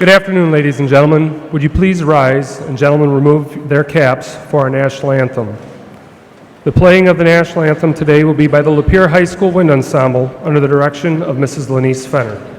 Good afternoon, ladies and gentlemen. Would you please rise and gentlemen remove their caps for our national anthem. The playing of the national anthem today will be by the Lapeer High School Wind Ensemble under the direction of Mrs. Lenise Fenner.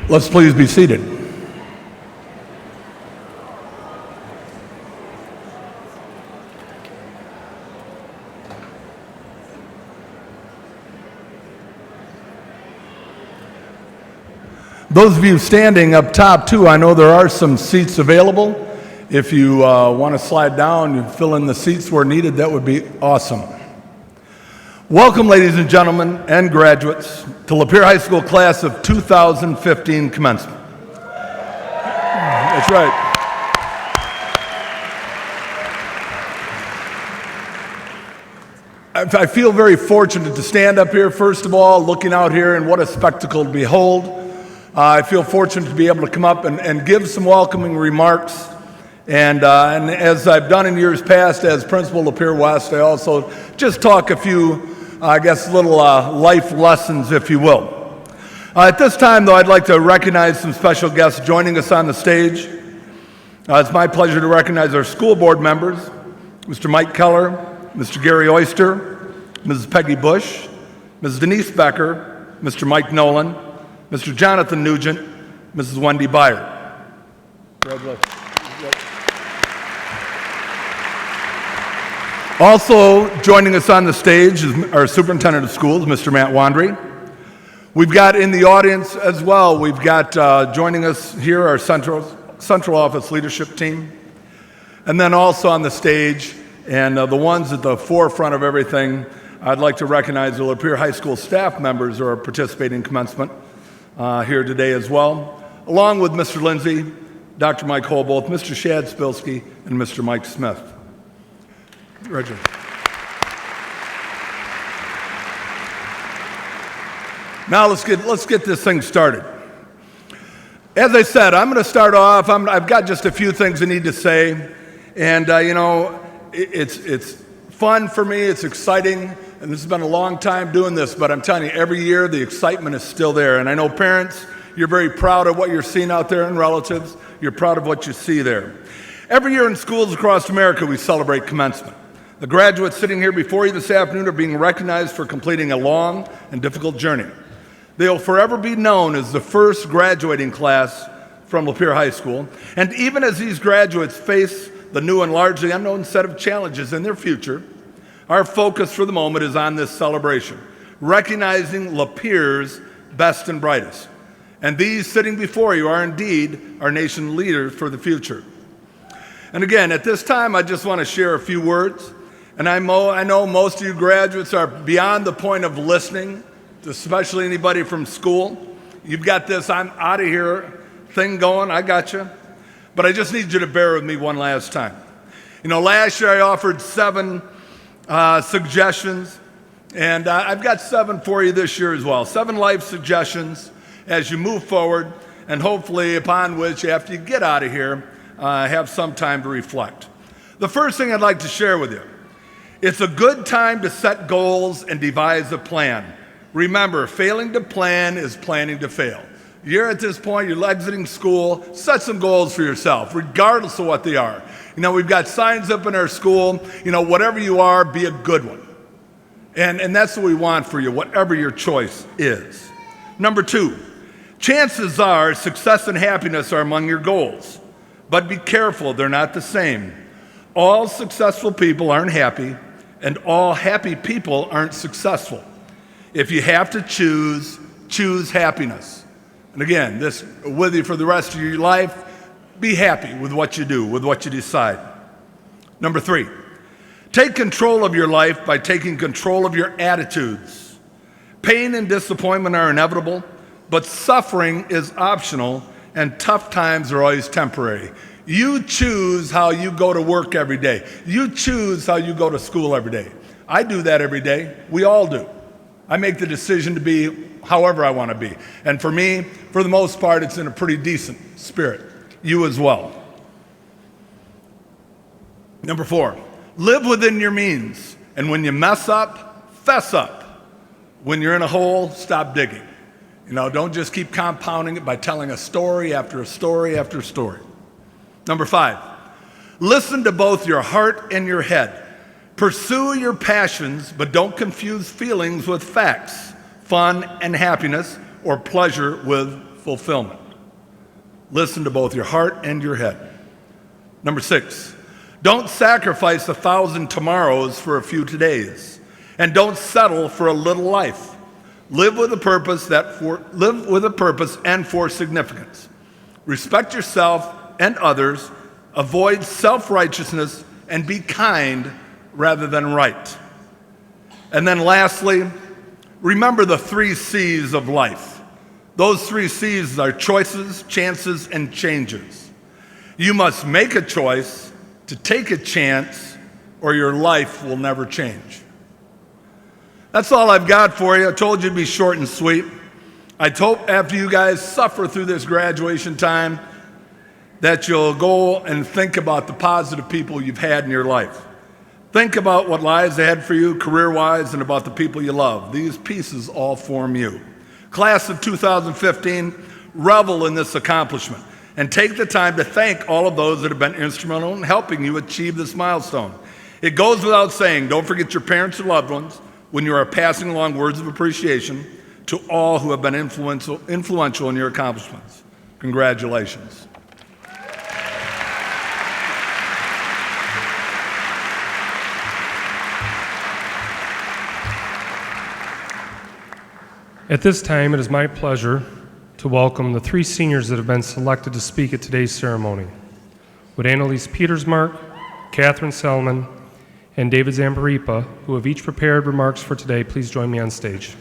Let's please be seated. Those of you standing up top too, I know there are some seats available. If you want to slide down and fill in the seats where needed, that would be awesome. Welcome, ladies and gentlemen and graduates, to Lapeer High School class of 2015 commencement. That's right. I feel very fortunate to stand up here, first of all, looking out here, and what a spectacle to behold. I feel fortunate to be able to come up and give some welcoming remarks. And as I've done in years past as Principal Lapeer West, I also just talk a few little life lessons, if you will. At this time, though, I'd like to recognize some special guests joining us on the stage. It's my pleasure to recognize our school board members, Mr. Mike Keller, Mr. Gary Oyster, Mrs. Peggy Bush, Mrs. Denise Becker, Mr. Mike Nolan, Mr. Jonathan Nugent, Mrs. Wendy Byer. Congratulations. Also joining us on the stage is our Superintendent of Schools, Mr. Matt Wandry. We've got in the audience as well, we've got joining us here our Central Office leadership team. And then also on the stage, and the ones at the forefront of everything, I'd like to recognize the Lapeer High School staff members who are participating in commencement here today as well, along with Mr. Lindsay, Dr. Mike Holboth, Mr. Shad Spilsky, and Mr. Mike Smith. Roger. Now let's get this thing started. As I said, I'm going to start off. I've got just a few things I need to say, and it's fun for me. It's exciting, and this has been a long time doing this. But I'm telling you, every year the excitement is still there. And I know parents, you're very proud of what you're seeing out there, and relatives, you're proud of what you see there. Every year in schools across America, we celebrate commencement. The graduates sitting here before you this afternoon are being recognized for completing a long and difficult journey. They will forever be known as the first graduating class from Lapeer High School. And even as these graduates face the new and largely unknown set of challenges in their future, our focus for the moment is on this celebration, recognizing Lapeer's best and brightest. And these sitting before you are indeed our nation leaders for the future. And again, at this time, I just want to share a few words. And I know most of you graduates are beyond the point of listening, especially anybody from school. You've got this I'm out of here thing going, I got you. But I just need you to bear with me one last time. Last year I offered 7 suggestions, and I've got 7 for you this year as well. 7 life suggestions as you move forward, and hopefully upon which, after you get out of here, have some time to reflect. The first thing I'd like to share with you, it's a good time to set goals and devise a plan. Remember, failing to plan is planning to fail. You're at this point, you're exiting school, set some goals for yourself, regardless of what they are. We've got signs up in our school, whatever you are, be a good one. And that's what we want for you, whatever your choice is. Number 2, chances are success and happiness are among your goals. But be careful, they're not the same. All successful people aren't happy, and all happy people aren't successful. If you have to choose happiness. And again, this with you for the rest of your life, be happy with what you do, with what you decide. Number 3, take control of your life by taking control of your attitudes. Pain and disappointment are inevitable, but suffering is optional, and tough times are always temporary. You choose how you go to work every day. You choose how you go to school every day. I do that every day. We all do. I make the decision to be however I want to be. And for me, for the most part, it's in a pretty decent spirit. You as well. Number 4, live within your means. And when you mess up, fess up. When you're in a hole, stop digging. Don't just keep compounding it by telling a story after a story after a story. Number 5, listen to both your heart and your head. Pursue your passions, but don't confuse feelings with facts, fun and happiness, or pleasure with fulfillment. Listen to both your heart and your head. Number 6, don't sacrifice 1,000 tomorrows for a few todays, and don't settle for a little life. Live with a purpose and for significance. Respect yourself and others, avoid self-righteousness, and be kind rather than right. And then lastly, remember the 3 C's of life. Those 3 C's are choices, chances, and changes. You must make a choice to take a chance, or your life will never change. That's all I've got for you. I told you to be short and sweet. I hope after you guys suffer through this graduation time that you'll go and think about the positive people you've had in your life. Think about what lies ahead for you career-wise and about the people you love. These pieces all form you. Class of 2015, revel in this accomplishment and take the time to thank all of those that have been instrumental in helping you achieve this milestone. It goes without saying, don't forget your parents or loved ones when you are passing along words of appreciation to all who have been influential in your accomplishments. Congratulations. At this time, it is my pleasure to welcome the 3 seniors that have been selected to speak at today's ceremony. Would Annalise Petersmark, Catherine Selman, and David Zambaripa, who have each prepared remarks for today, please join me on stage.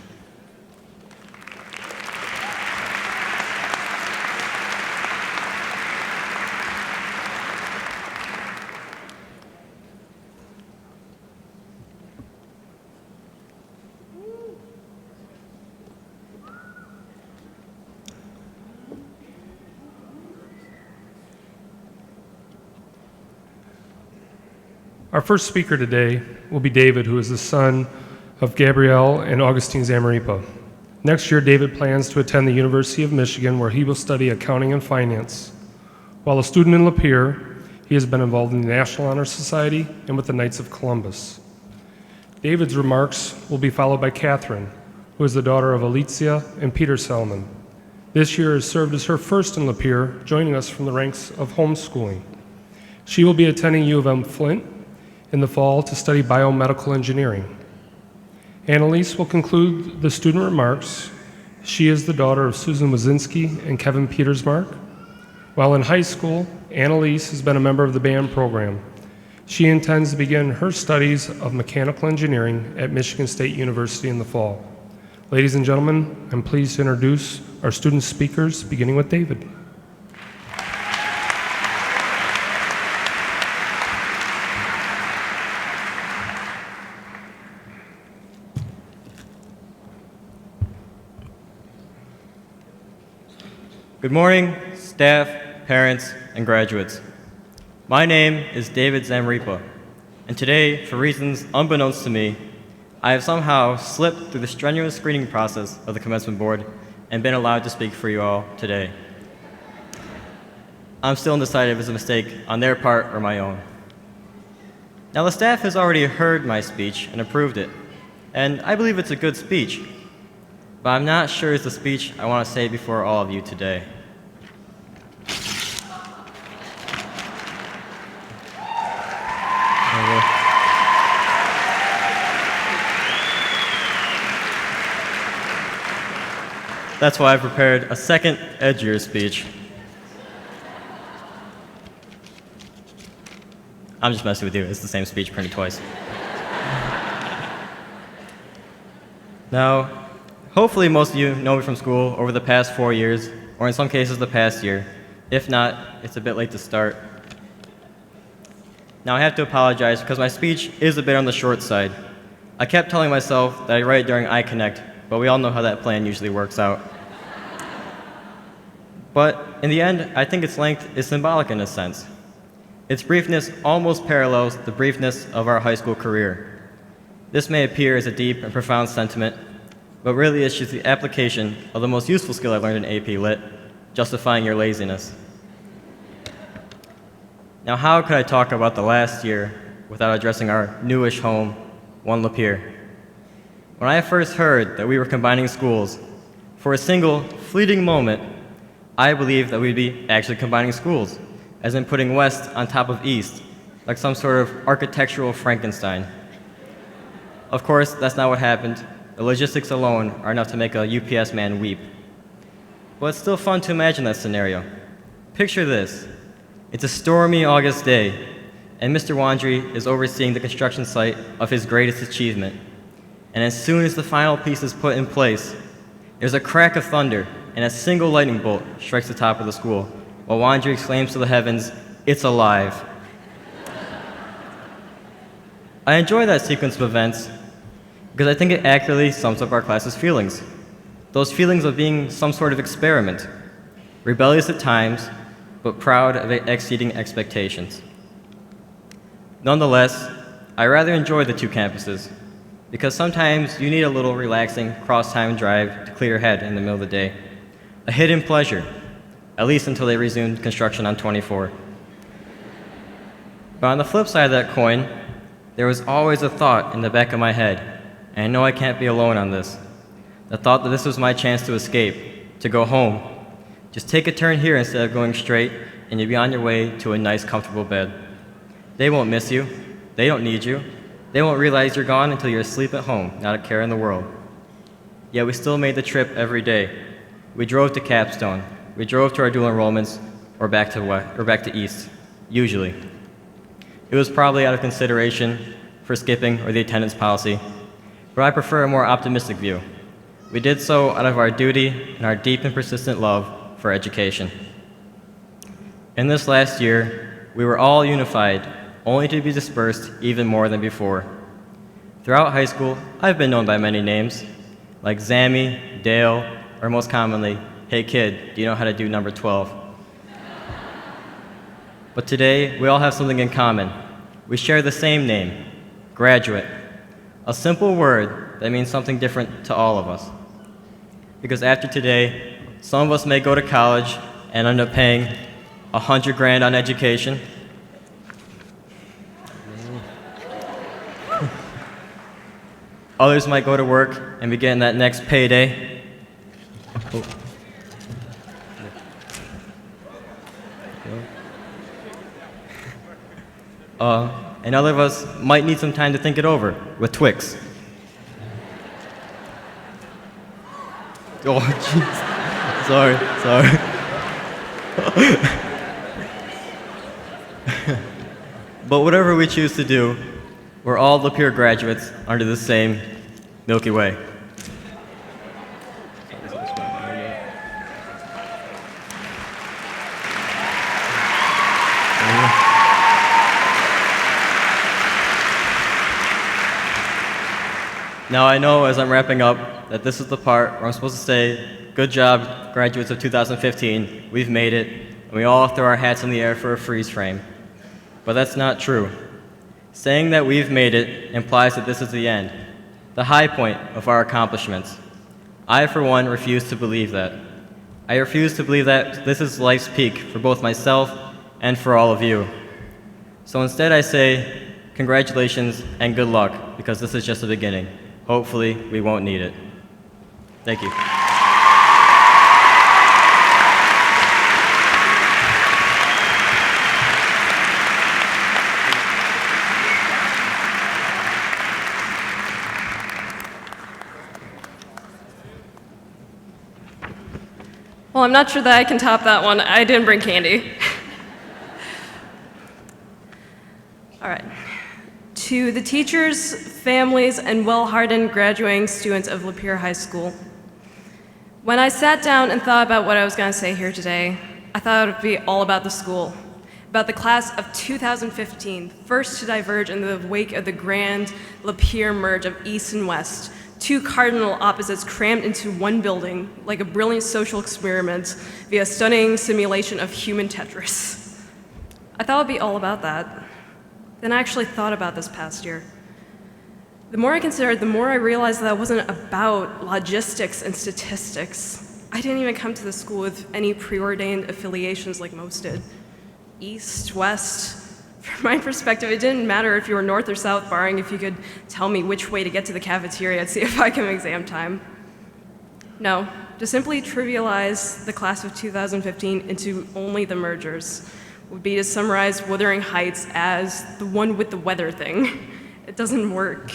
Our first speaker today will be David, who is the son of Gabrielle and Augustine Zamaripa. Next year, David plans to attend the University of Michigan, where he will study accounting and finance. While a student in Lapeer, he has been involved in the National Honor Society and with the Knights of Columbus. David's remarks will be followed by Catherine, who is the daughter of Alicia and Peter Selman. This year has served as her first in Lapeer, joining us from the ranks of homeschooling. She will be attending U of M Flint in the fall to study biomedical engineering. Annalise will conclude the student remarks. She is the daughter of Susan Wazinski and Kevin Petersmark. While in high school, Annalise has been a member of the band program. She intends to begin her studies of mechanical engineering at Michigan State University in the fall. Ladies and gentlemen, I'm pleased to introduce our student speakers, beginning with David. Good morning, staff, parents, and graduates. My name is David Zamaripa, and today, for reasons unbeknownst to me, I have somehow slipped through the strenuous screening process of the Commencement Board and been allowed to speak for you all today. I'm still undecided if it's a mistake on their part or my own. Now, the staff has already heard my speech and approved it, and I believe it's a good speech, but I'm not sure it's the speech I want to say before all of you today. That's why I've prepared a second, edgier speech. I'm just messing with you. It's the same speech printed twice. Now, hopefully most of you know me from school over the past 4 years, or in some cases the past year. If not, it's a bit late to start. Now, I have to apologize because my speech is a bit on the short side. I kept telling myself that I write it during Eye Connect, but we all know how that plan usually works out. But in the end, I think its length is symbolic in a sense. Its briefness almost parallels the briefness of our high school career. This may appear as a deep and profound sentiment, but really it's just the application of the most useful skill I learned in AP Lit, justifying your laziness. Now, how could I talk about the last year without addressing our newish home, one Lapeer? When I first heard that we were combining schools, for a single, fleeting moment, I believed that we'd be actually combining schools, as in putting West on top of East, like some sort of architectural Frankenstein. Of course, that's not what happened. The logistics alone are enough to make a UPS man weep. But it's still fun to imagine that scenario. Picture this. It's a stormy August day, and Mr. Wandry is overseeing the construction site of his greatest achievement. And as soon as the final piece is put in place, there's a crack of thunder, and a single lightning bolt strikes the top of the school, while Wandry exclaims to the heavens, "It's alive." I enjoy that sequence of events because I think it accurately sums up our class's feelings. Those feelings of being some sort of experiment, rebellious at times, but proud of exceeding expectations. Nonetheless, I rather enjoy the two campuses because sometimes you need a little relaxing cross-time drive to clear your head in the middle of the day. A hidden pleasure, at least until they resumed construction on 24. But on the flip side of that coin, there was always a thought in the back of my head, and I know I can't be alone on this. The thought that this was my chance to escape, to go home. Just take a turn here instead of going straight, and you'll be on your way to a nice, comfortable bed. They won't miss you. They don't need you. They won't realize you're gone until you're asleep at home, not a care in the world. Yet we still made the trip every day. We drove to Capstone. We drove to our dual enrollments, or back to East, usually. It was probably out of consideration for skipping or the attendance policy, but I prefer a more optimistic view. We did so out of our duty and our deep and persistent love for education. In this last year, we were all unified, only to be dispersed even more than before. Throughout high school, I've been known by many names, like Zammy, Dale, or most commonly, "Hey kid, do you know how to do number 12? But today, we all have something in common. We share the same name, graduate. A simple word that means something different to all of us. Because after today, some of us may go to college and end up paying $100 grand on education. Others might go to work and be getting that next payday. And other of us might need some time to think it over with Twix. Oh, jeez. Sorry. But whatever we choose to do, we're all Lapeer graduates under the same Milky Way. Now I know as I'm wrapping up that this is the part where I'm supposed to say, good job, graduates of 2015, we've made it, and we all throw our hats in the air for a freeze frame. But that's not true. Saying that we've made it implies that this is the end. the high point of our accomplishments. I, for one, refuse to believe that. I refuse to believe that this is life's peak for both myself and for all of you. So instead I say, congratulations and good luck, because this is just the beginning. Hopefully, we won't need it. Thank you. Well, I'm not sure that I can top that one. I didn't bring candy. All right. To the teachers, families, and well-hardened graduating students of Lapeer High School, when I sat down and thought about what I was going to say here today, I thought it would be all about the school, about the class of 2015, first to diverge in the wake of the grand Lapeer merge of East and West, two cardinal opposites crammed into one building like a brilliant social experiment via stunning simulation of human Tetris. I thought it would be all about that. Then I actually thought about this past year. The more I considered, the more I realized that it wasn't about logistics and statistics. I didn't even come to the school with any preordained affiliations like most did. East, West. From my perspective, it didn't matter if you were North or South, barring if you could tell me which way to get to the cafeteria and see if I can make exam time. No, to simply trivialize the class of 2015 into only the mergers would be to summarize Wuthering Heights as the one with the weather thing. It doesn't work.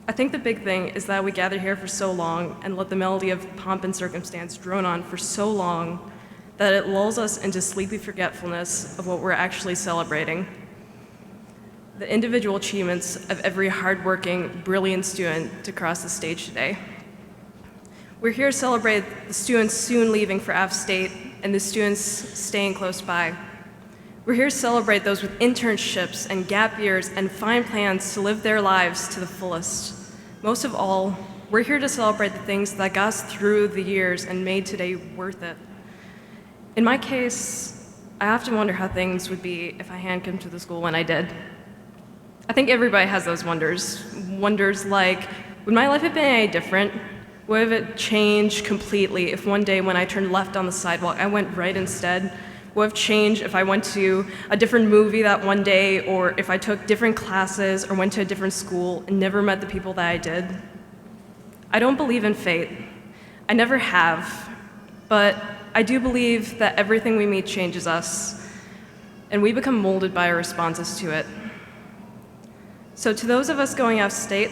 I think the big thing is that we gather here for so long and let the melody of pomp and circumstance drone on for so long that it lulls us into sleepy forgetfulness of what we're actually celebrating. The individual achievements of every hardworking, brilliant student to cross the stage today. We're here to celebrate the students soon leaving for out-of-state and the students staying close by. We're here to celebrate those with internships and gap years and fine plans to live their lives to the fullest. Most of all, we're here to celebrate the things that got us through the years and made today worth it. In my case, I often wonder how things would be if I hadn't come to the school when I did. I think everybody has those wonders. Wonders like, would my life have been any different? Would it change completely if one day when I turned left on the sidewalk, I went right instead? Would it have changed if I went to a different movie that one day, or if I took different classes or went to a different school and never met the people that I did? I don't believe in fate. I never have. But I do believe that everything we meet changes us, and we become molded by our responses to it. So to those of us going out of state,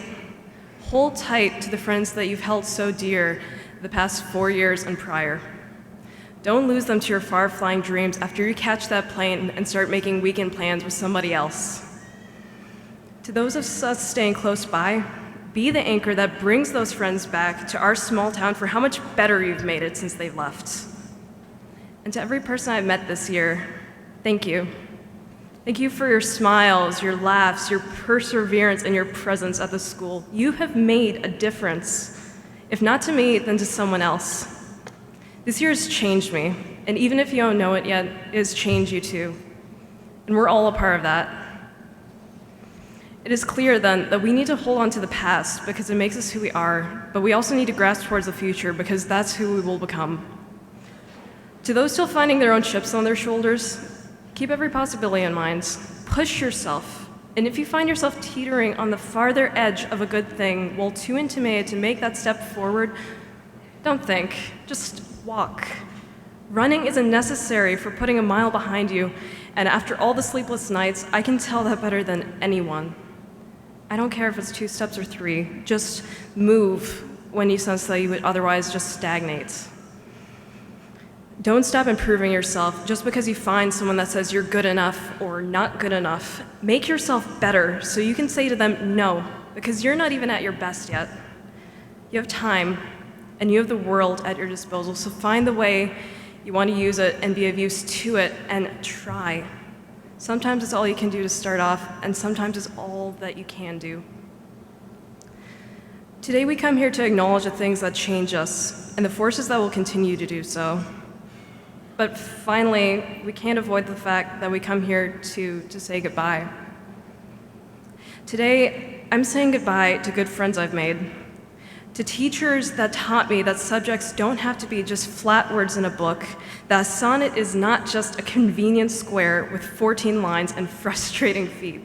hold tight to the friends that you've held so dear the past 4 years and prior. Don't lose them to your far-flying dreams after you catch that plane and start making weekend plans with somebody else. To those of us staying close by, be the anchor that brings those friends back to our small town for how much better you've made it since they've left. And to every person I've met this year, thank you. Thank you for your smiles, your laughs, your perseverance, and your presence at the school. You have made a difference, if not to me, then to someone else. This year has changed me, and even if you don't know it yet, it has changed you too. And we're all a part of that. It is clear then that we need to hold on to the past because it makes us who we are, but we also need to grasp towards the future because that's who we will become. To those still finding their own chips on their shoulders, keep every possibility in mind. Push yourself. And if you find yourself teetering on the farther edge of a good thing while too intimidated to make that step forward, don't think, just walk. Running isn't necessary for putting a mile behind you, and after all the sleepless nights, I can tell that better than anyone. I don't care if it's 2 steps or 3, just move when you sense that you would otherwise just stagnate. Don't stop improving yourself just because you find someone that says you're good enough or not good enough. Make yourself better so you can say to them no, because you're not even at your best yet. You have time, and you have the world at your disposal, so find the way you want to use it and be of use to it, and try. Sometimes it's all you can do to start off, and sometimes it's all that you can do. Today we come here to acknowledge the things that change us and the forces that will continue to do so. But finally, we can't avoid the fact that we come here to say goodbye. Today, I'm saying goodbye to good friends I've made, to teachers that taught me that subjects don't have to be just flat words in a book, that a sonnet is not just a convenient square with 14 lines and frustrating feet.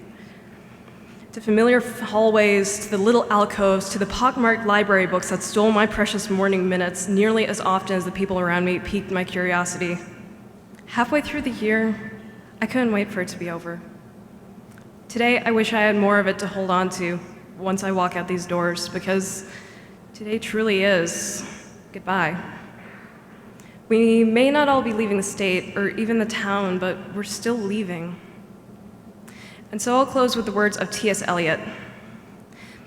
To familiar hallways, to the little alcoves, to the pockmarked library books that stole my precious morning minutes nearly as often as the people around me piqued my curiosity. Halfway through the year, I couldn't wait for it to be over. Today, I wish I had more of it to hold on to once I walk out these doors, because today truly is goodbye. We may not all be leaving the state or even the town, but we're still leaving. And so I'll close with the words of T.S. Eliot.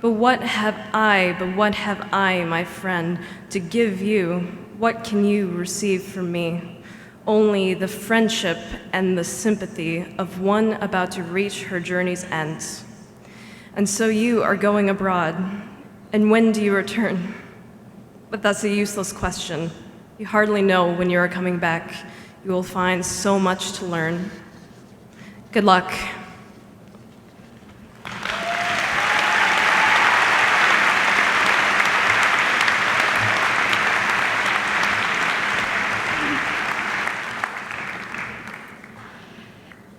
But what have I, my friend, to give you? What can you receive from me? Only the friendship and the sympathy of one about to reach her journey's end. And so you are going abroad, and when do you return? But that's a useless question. You hardly know when you are coming back. You will find so much to learn. Good luck.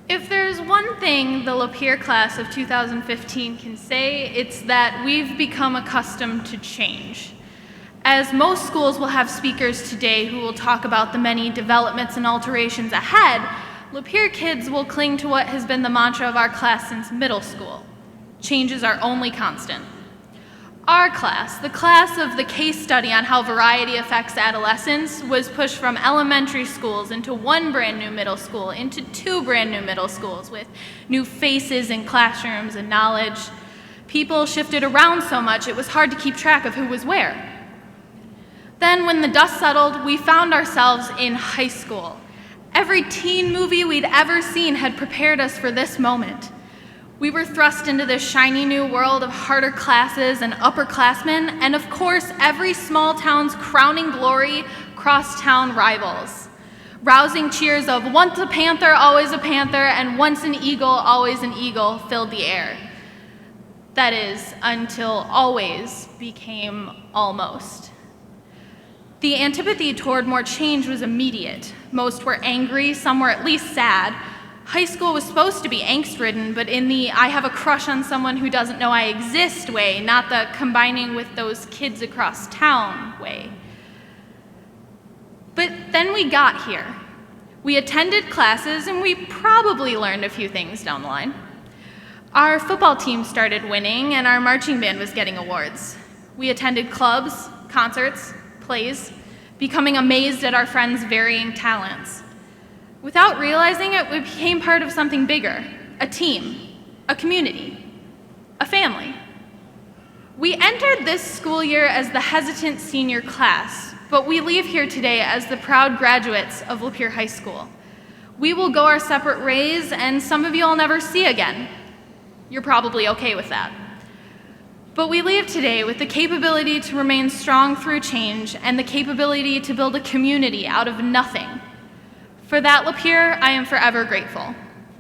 If there's one thing the Lapeer class of 2015 can say, it's that we've become accustomed to change. As most schools will have speakers today who will talk about the many developments and alterations ahead, Lapeer kids will cling to what has been the mantra of our class since middle school. Change is our only constant. Our class, the class of the case study on how variety affects adolescence, was pushed from elementary schools into one brand new middle school, into two brand new middle schools with new faces in classrooms and knowledge. People shifted around so much it was hard to keep track of who was where. Then when the dust settled, we found ourselves in high school. Every teen movie we'd ever seen had prepared us for this moment. We were thrust into this shiny new world of harder classes and upperclassmen, and of course, every small town's crowning glory, crosstown rivals. Rousing cheers of once a Panther, always a Panther, and once an Eagle, always an Eagle filled the air. That is, until always became almost. The antipathy toward more change was immediate. Most were angry, some were at least sad. High school was supposed to be angst-ridden, but in the I have a crush on someone who doesn't know I exist way, not the combining with those kids across town way. But then we got here. We attended classes and we probably learned a few things down the line. Our football team started winning and our marching band was getting awards. We attended clubs, concerts, plays, becoming amazed at our friends' varying talents. Without realizing it, we became part of something bigger, a team, a community, a family. We entered this school year as the hesitant senior class, but we leave here today as the proud graduates of Lapeer High School. We will go our separate ways, and some of you I'll never see again. You're probably okay with that. But we leave today with the capability to remain strong through change and the capability to build a community out of nothing. For that, Lapeer, I am forever grateful.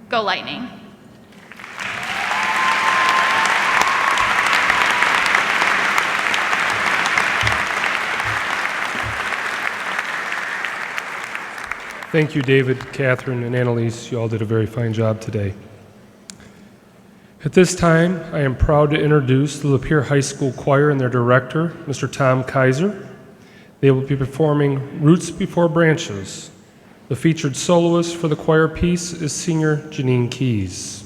Go Lightning. Thank you, David, Catherine, and Annalise. You all did a very fine job today. At this time, I am proud to introduce the Lapeer High School Choir and their director, Mr. Tom Kaiser. They will be performing Roots Before Branches. The featured soloist for the choir piece is senior Janine Keys.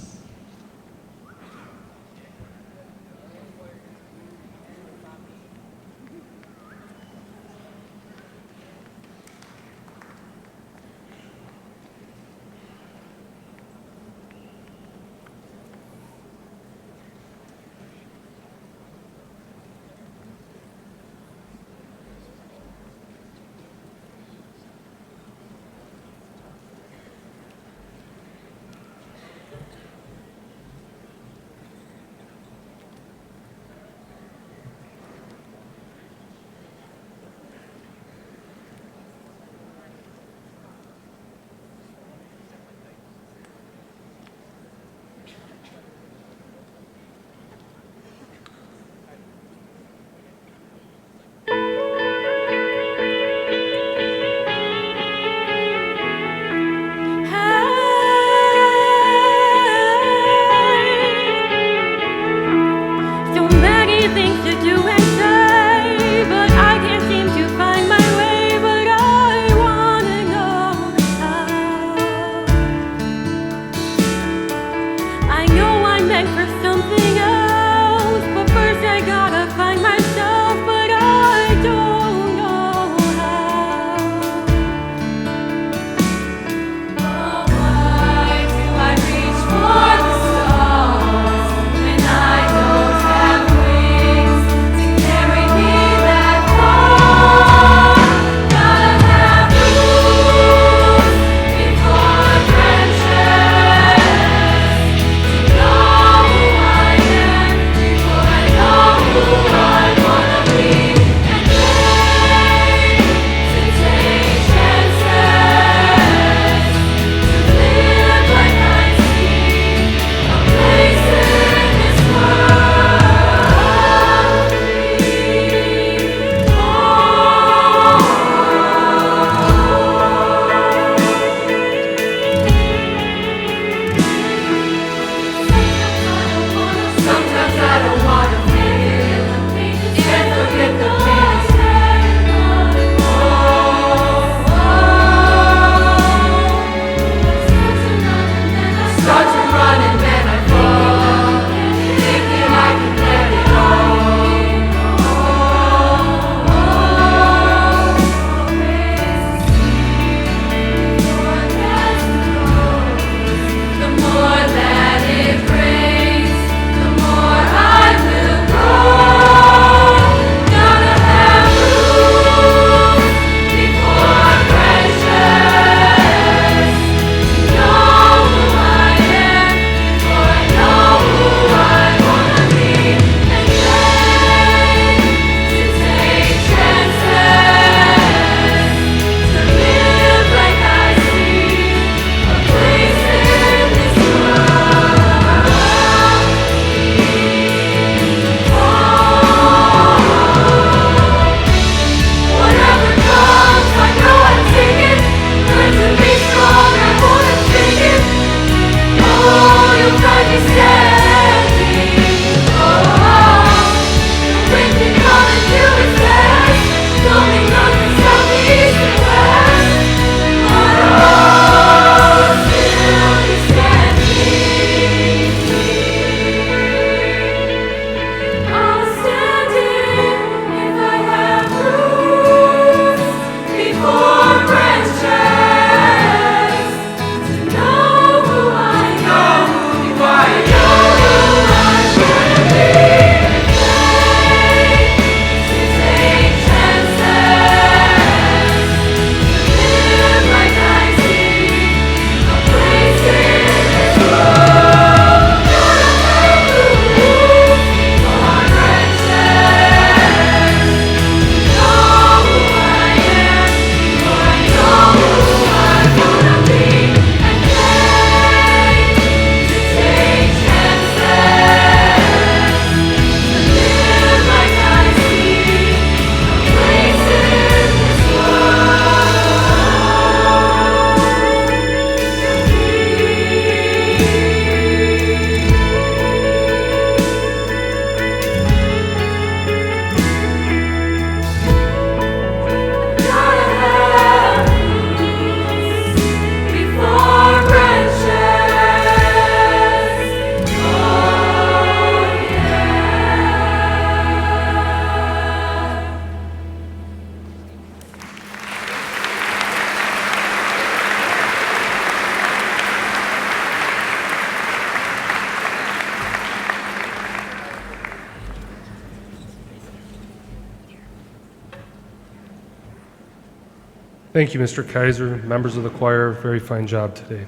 Thank you, Mr. Kaiser. Members of the choir, very fine job today.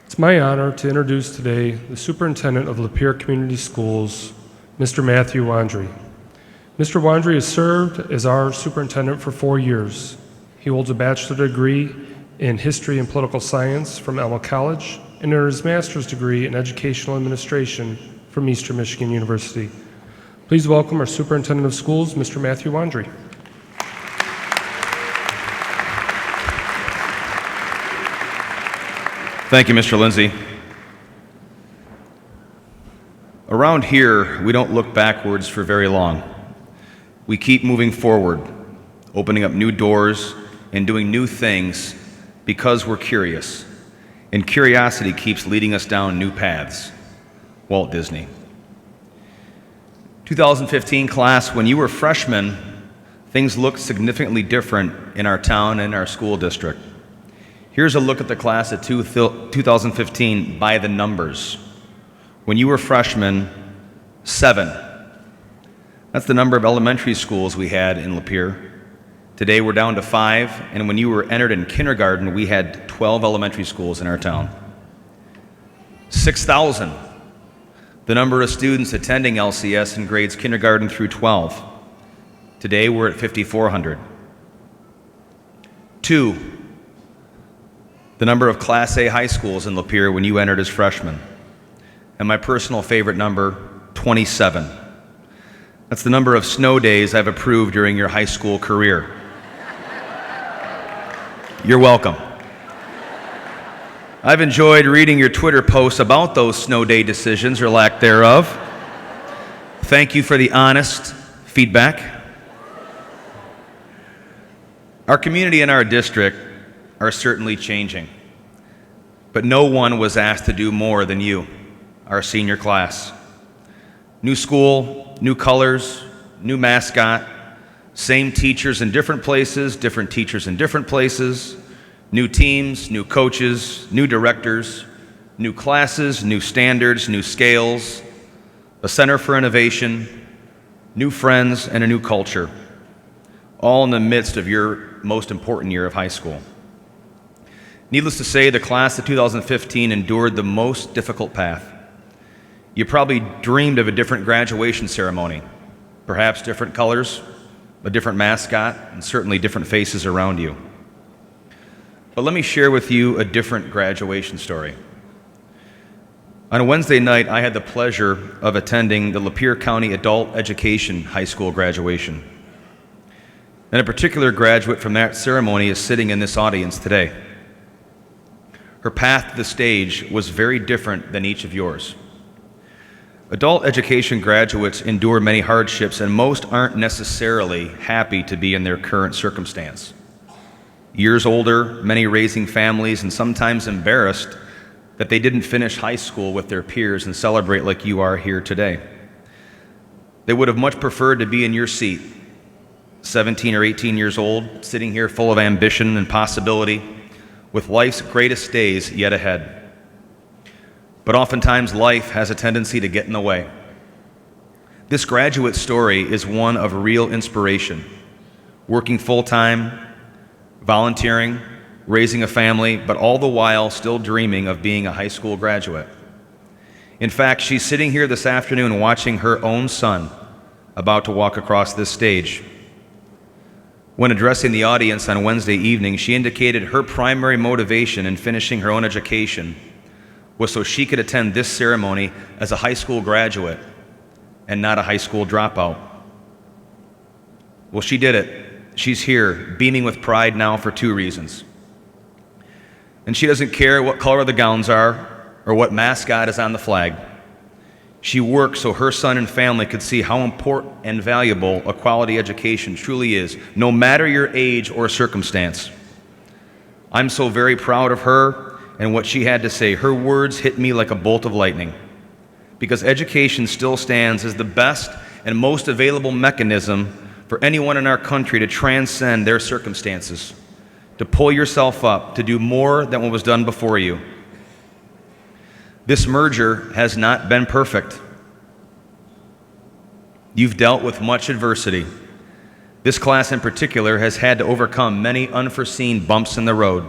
It's my honor to introduce today the Superintendent of Lapeer Community Schools, Mr. Matthew Wandry. Mr. Wandry has served as our superintendent for 4 years. He holds a bachelor's degree in History and Political Science from Alma College and earned his master's degree in Educational Administration from Eastern Michigan University. Please welcome our Superintendent of Schools, Mr. Matthew Wandry. Thank you, Mr. Lindsay. Around here, we don't look backwards for very long. We keep moving forward, opening up new doors and doing new things because we're curious. And curiosity keeps leading us down new paths. Walt Disney. 2015 class, when you were freshmen, things looked significantly different in our town and our school district. Here's a look at the class of 2015 by the numbers. When you were freshmen, 7. That's the number of elementary schools we had in Lapeer. Today we're down to 5, and when you were entered in kindergarten, we had 12 elementary schools in our town. 6,000, the number of students attending LCS in grades kindergarten through 12. Today we're at 5,400. 2, the number of Class A high schools in Lapeer when you entered as freshmen. And my personal favorite number, 27. That's the number of snow days I've approved during your high school career. You're welcome. I've enjoyed reading your Twitter posts about those snow day decisions or lack thereof. Thank you for the honest feedback. Our community and our district are certainly changing, but no one was asked to do more than you, our senior class. New school, new colors, new mascot, same teachers in different places, different teachers in different places, new teams, new coaches, new directors, new classes, new standards, new scales, a center for innovation, new friends, and a new culture, all in the midst of your most important year of high school. Needless to say, the class of 2015 endured the most difficult path. You probably dreamed of a different graduation ceremony, perhaps different colors, a different mascot, and certainly different faces around you. But let me share with you a different graduation story. On a Wednesday night, I had the pleasure of attending the Lapeer County Adult Education High School graduation. And a particular graduate from that ceremony is sitting in this audience today. Her path to the stage was very different than each of yours. Adult education graduates endure many hardships, and most aren't necessarily happy to be in their current circumstance. Years older, many raising families, and sometimes embarrassed that they didn't finish high school with their peers and celebrate like you are here today. They would have much preferred to be in your seat, 17 or 18 years old, sitting here full of ambition and possibility, with life's greatest days yet ahead. But oftentimes life has a tendency to get in the way. This graduate story is one of real inspiration. Working full-time, volunteering, raising a family, but all the while still dreaming of being a high school graduate. In fact, she's sitting here this afternoon watching her own son about to walk across this stage. When addressing the audience on Wednesday evening, she indicated her primary motivation in finishing her own education was so she could attend this ceremony as a high school graduate and not a high school dropout. Well, she did it. She's here, beaming with pride now for 2 reasons. And she doesn't care what color the gowns are or what mascot is on the flag. She worked so her son and family could see how important and valuable a quality education truly is, no matter your age or circumstance. I'm so very proud of her and what she had to say. Her words hit me like a bolt of lightning, because education still stands as the best and most available mechanism for anyone in our country to transcend their circumstances, to pull yourself up, to do more than what was done before you. This merger has not been perfect. You've dealt with much adversity, This class in particular has had to overcome many unforeseen bumps in the road.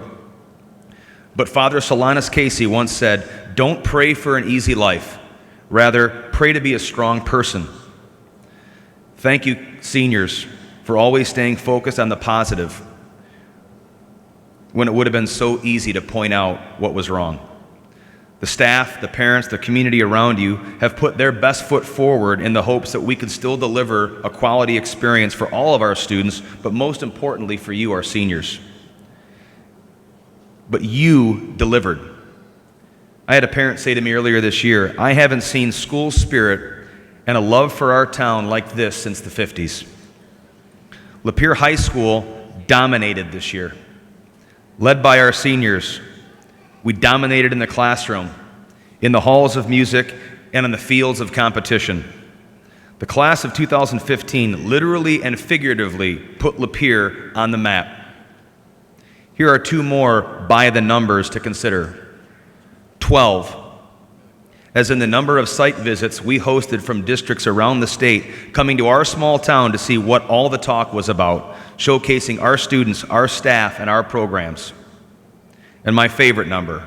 But Father Solanus Casey once said, "Don't pray for an easy life. Rather, pray to be a strong person." Thank you, seniors, for always staying focused on the positive when it would have been so easy to point out what was wrong. The staff, the parents, the community around you have put their best foot forward in the hopes that we could still deliver a quality experience for all of our students, but most importantly for you, our seniors. But you delivered. I had a parent say to me earlier this year, "I haven't seen school spirit and a love for our town like this since the 50s. Lapeer High School dominated this year. Led by our seniors, we dominated in the classroom, in the halls of music, and in the fields of competition. The class of 2015 literally and figuratively put Lapeer on the map. Here are two more by the numbers to consider. 12, as in the number of site visits we hosted from districts around the state coming to our small town to see what all the talk was about, showcasing our students, our staff, and our programs. And my favorite number,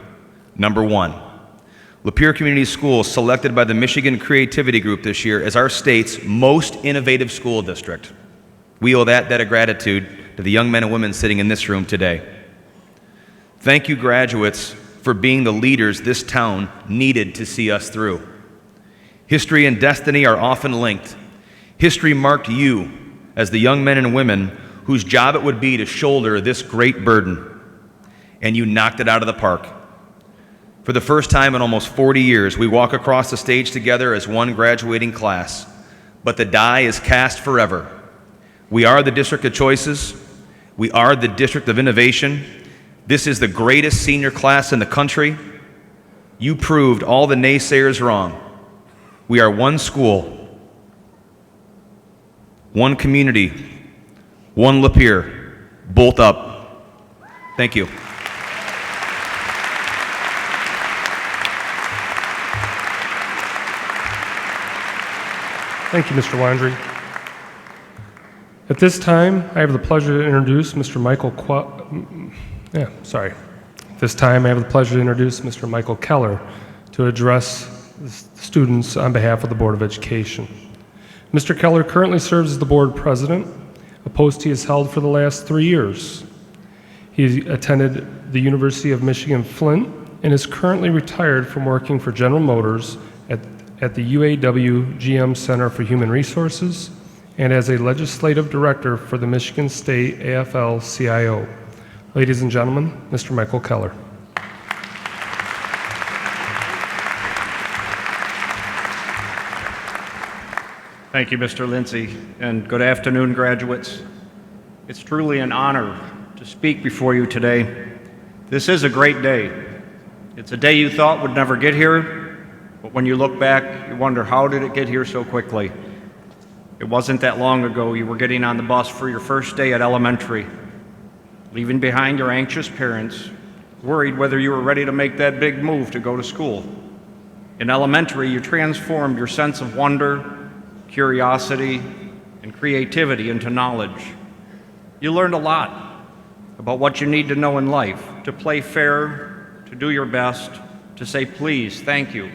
number 1. Lapeer Community Schools selected by the Michigan Creativity Group this year as our state's most innovative school district. We owe that debt of gratitude to the young men and women sitting in this room today. Thank you, graduates, for being the leaders this town needed to see us through. History and destiny are often linked. History marked you as the young men and women whose job it would be to shoulder this great burden, and you knocked it out of the park. For the first time in almost 40 years, we walk across the stage together as one graduating class, but the die is cast forever. We are the district of choices. We are the district of innovation. This is the greatest senior class in the country. You proved all the naysayers wrong. We are one school, one community, one Lapeer. Bolt up. Thank you. Thank you, Mr. Landry. At this time, I have the pleasure to introduce Mr. Michael Keller to address the students on behalf of the Board of Education. Mr. Keller currently serves as the board president, a post he has held for the last 3 years. He attended the University of Michigan Flint and is currently retired from working for General Motors at the UAW GM Center for Human Resources and as a legislative director for the Michigan State AFL-CIO. Ladies and gentlemen, Mr. Michael Keller. Thank you, Mr. Lindsay, and good afternoon, graduates. It's truly an honor to speak before you today. This is a great day. It's a day you thought would never get here, but when you look back, you wonder, how did it get here so quickly? It wasn't that long ago you were getting on the bus for your first day at elementary, leaving behind your anxious parents, worried whether you were ready to make that big move to go to school. In elementary, you transformed your sense of wonder, curiosity, and creativity into knowledge. You learned a lot about what you need to know in life, to play fair, to do your best, to say please, thank you,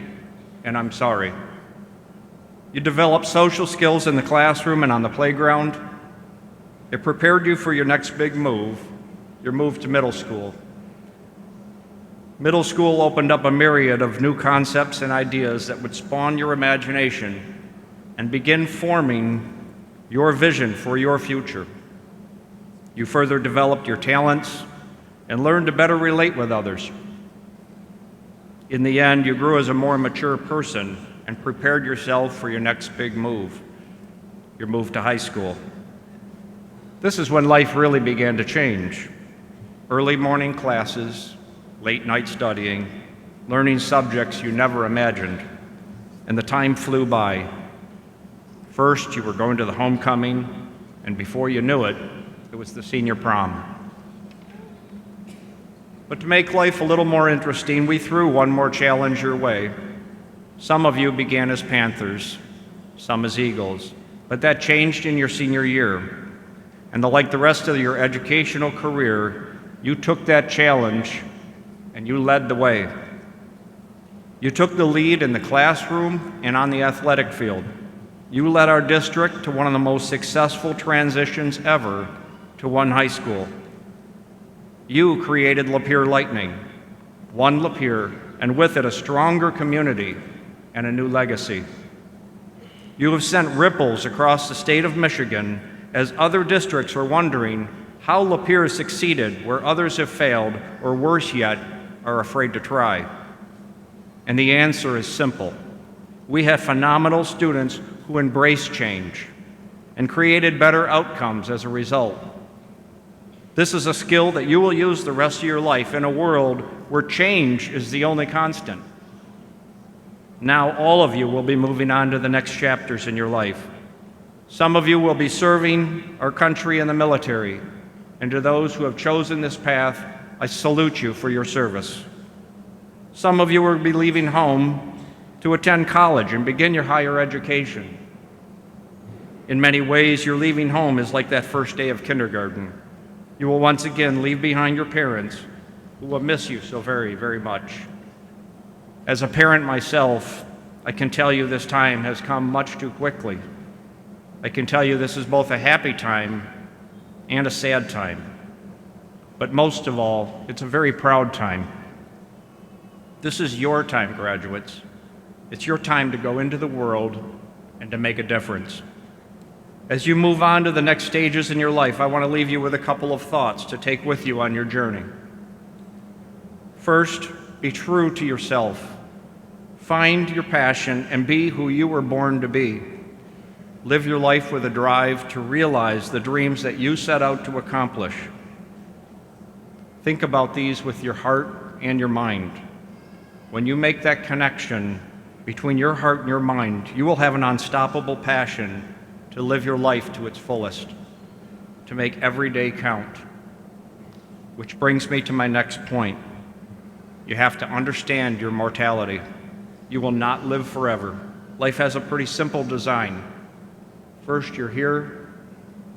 and I'm sorry. You developed social skills in the classroom and on the playground. It prepared you for your next big move, your move to middle school. Middle school opened up a myriad of new concepts and ideas that would spawn your imagination and begin forming your vision for your future. You further developed your talents and learned to better relate with others. In the end, you grew as a more mature person and prepared yourself for your next big move, your move to high school. This is when life really began to change. Early morning classes, late night studying, learning subjects you never imagined, and the time flew by. First, you were going to the homecoming, and before you knew it, it was the senior prom. But to make life a little more interesting, we threw one more challenge your way. Some of you began as Panthers, some as Eagles, but that changed in your senior year. And like the rest of your educational career, you took that challenge and you led the way. You took the lead in the classroom and on the athletic field. You led our district to one of the most successful transitions ever to one high school. You created Lapeer Lightning, one Lapeer, and with it a stronger community and a new legacy. You have sent ripples across the state of Michigan as other districts were wondering how Lapeer succeeded where others have failed, or worse yet, are afraid to try. And the answer is simple. We have phenomenal students who embrace change and created better outcomes as a result. This is a skill that you will use the rest of your life in a world where change is the only constant. Now all of you will be moving on to the next chapters in your life. Some of you will be serving our country in the military, and to those who have chosen this path, I salute you for your service. Some of you will be leaving home to attend college and begin your higher education. In many ways, your leaving home is like that first day of kindergarten. You will once again leave behind your parents, who will miss you so very, very much. As a parent myself, I can tell you this time has come much too quickly. I can tell you this is both a happy time and a sad time. But most of all, it's a very proud time. This is your time, graduates. It's your time to go into the world and to make a difference. As you move on to the next stages in your life, I want to leave you with a couple of thoughts to take with you on your journey. First, be true to yourself. Find your passion and be who you were born to be. Live your life with a drive to realize the dreams that you set out to accomplish. Think about these with your heart and your mind. When you make that connection between your heart and your mind, you will have an unstoppable passion to live your life to its fullest, to make every day count. Which brings me to my next point. You have to understand your mortality. You will not live forever. Life has a pretty simple design. First you're here,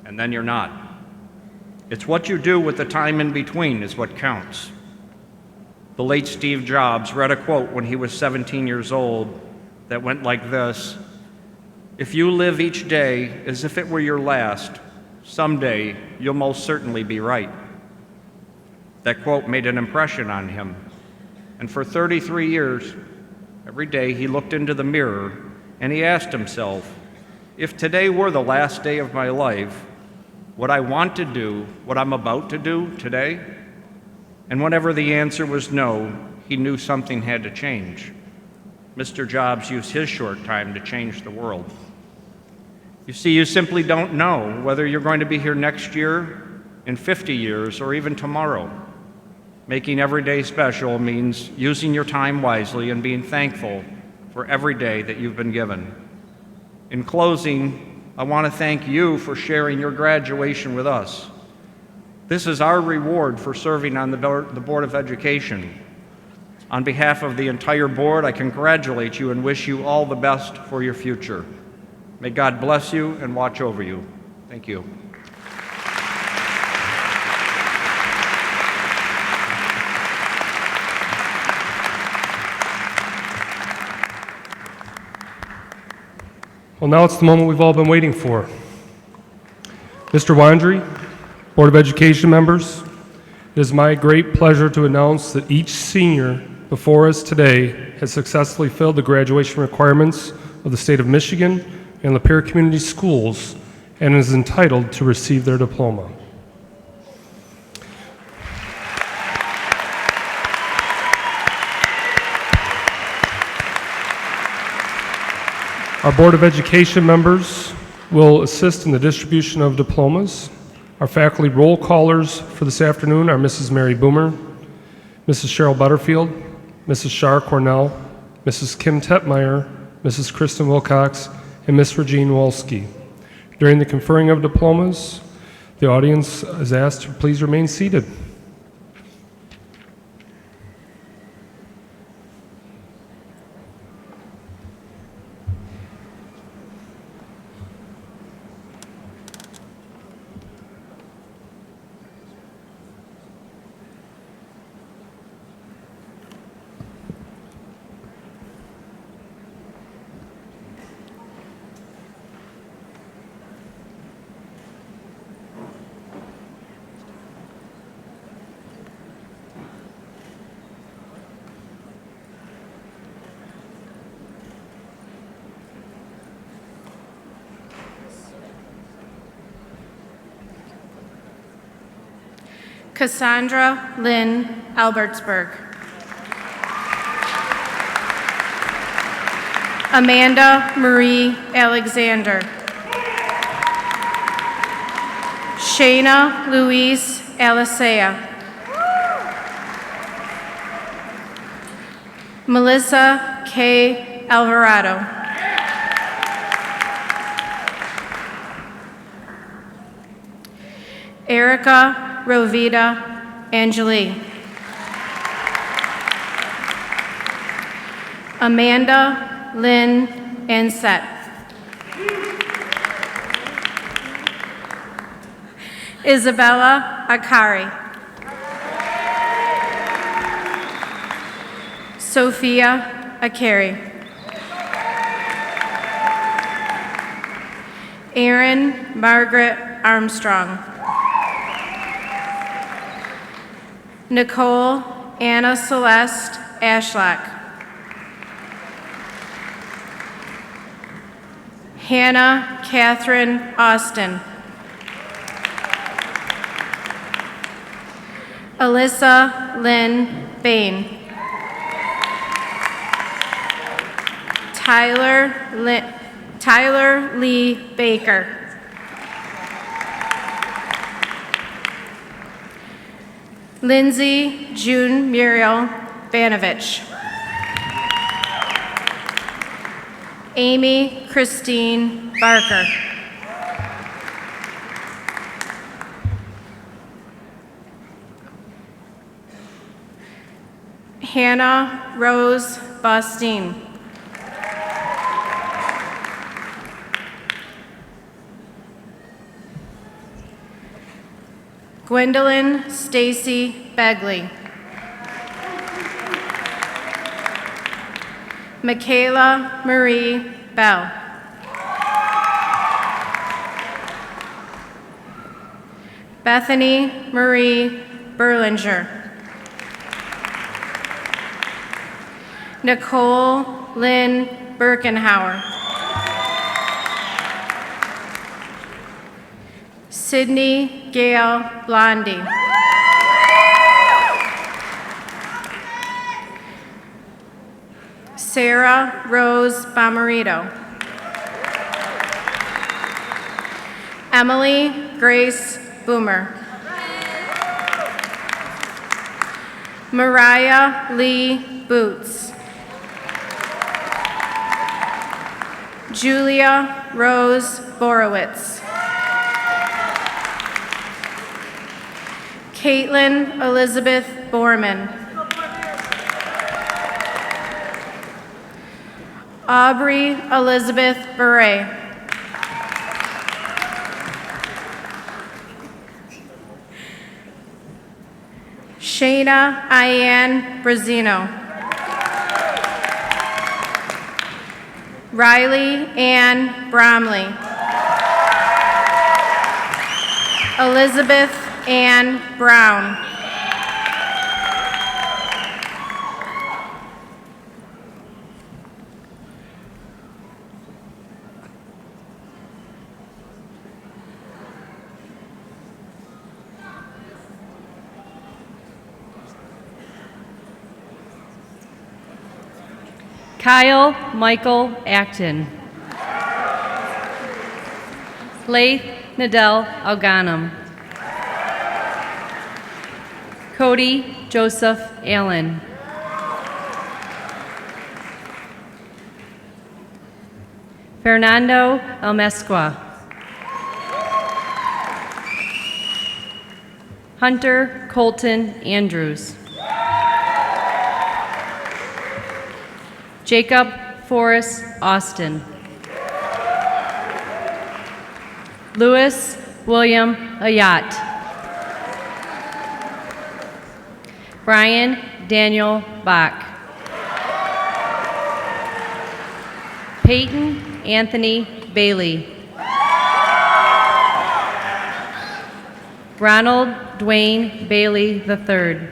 and then you're not. It's what you do with the time in between is what counts. The late Steve Jobs read a quote when he was 17 years old that went like this: "If you live each day as if it were your last, someday you'll most certainly be right." That quote made an impression on him, and for 33 years, every day he looked into the mirror and he asked himself, if today were the last day of my life, would I want to do what I'm about to do today? And whenever the answer was no, he knew something had to change. Mr. Jobs used his short time to change the world. You see, you simply don't know whether you're going to be here next year, in 50 years, or even tomorrow. Making every day special means using your time wisely and being thankful for every day that you've been given. In closing, I want to thank you for sharing your graduation with us. This is our reward for serving on the Board of Education. On behalf of the entire board, I congratulate you and wish you all the best for your future. May God bless you and watch over you. Thank you. Well, now it's the moment we've all been waiting for. Mr. Wandry, Board of Education members, it is my great pleasure to announce that each senior before us today has successfully filled the graduation requirements of the state of Michigan and Lapeer Community Schools and is entitled to receive their diploma. Our Board of Education members will assist in the distribution of diplomas. Our faculty roll callers for this afternoon are Mrs. Mary Boomer, Mrs. Cheryl Butterfield, Mrs. Shar Cornell, Mrs. Kim Tetmeyer, Mrs. Kristen Wilcox, and Ms. Regine Wolski. During the conferring of diplomas, the audience is asked to please remain seated. Cassandra Lynn Albertsberg. Amanda Marie Alexander. Shayna Louise Alicea. Melissa K. Alvarado. Erica Rovita Angeli. Amanda Lynn Ansett. Isabella Akari. Sophia Akari. Erin Margaret Armstrong. Nicole Anna Celeste Ashlack. Hannah Catherine Austin. Alyssa Lynn Bain. Tyler Lee Baker. Lindsay June Muriel Banovich. Amy Christine Barker. Hannah Rose Bostine. Gwendolyn Stacy Begley. Michaela Marie Bell. Bethany Marie Berlinger. Nicole Lynn Birkenhauer. Sydney Gail Blondie. Sarah Rose Bomarito. Emily Grace Boomer. Mariah Lee Boots. Julia Rose Borowitz. Caitlin Elizabeth Borman. Aubrey Elizabeth Beret. Shayna Ian Brazino. Riley Ann Bromley. Elizabeth Ann Brown. Kyle Michael Acton. Laith Nadell Alganum. Cody Joseph Allen. Fernando Almesqua. Hunter Colton Andrews. Jacob Forrest Austin. Louis William Ayat. Brian Daniel Bach. Peyton Anthony Bailey. Ronald Dwayne Bailey III.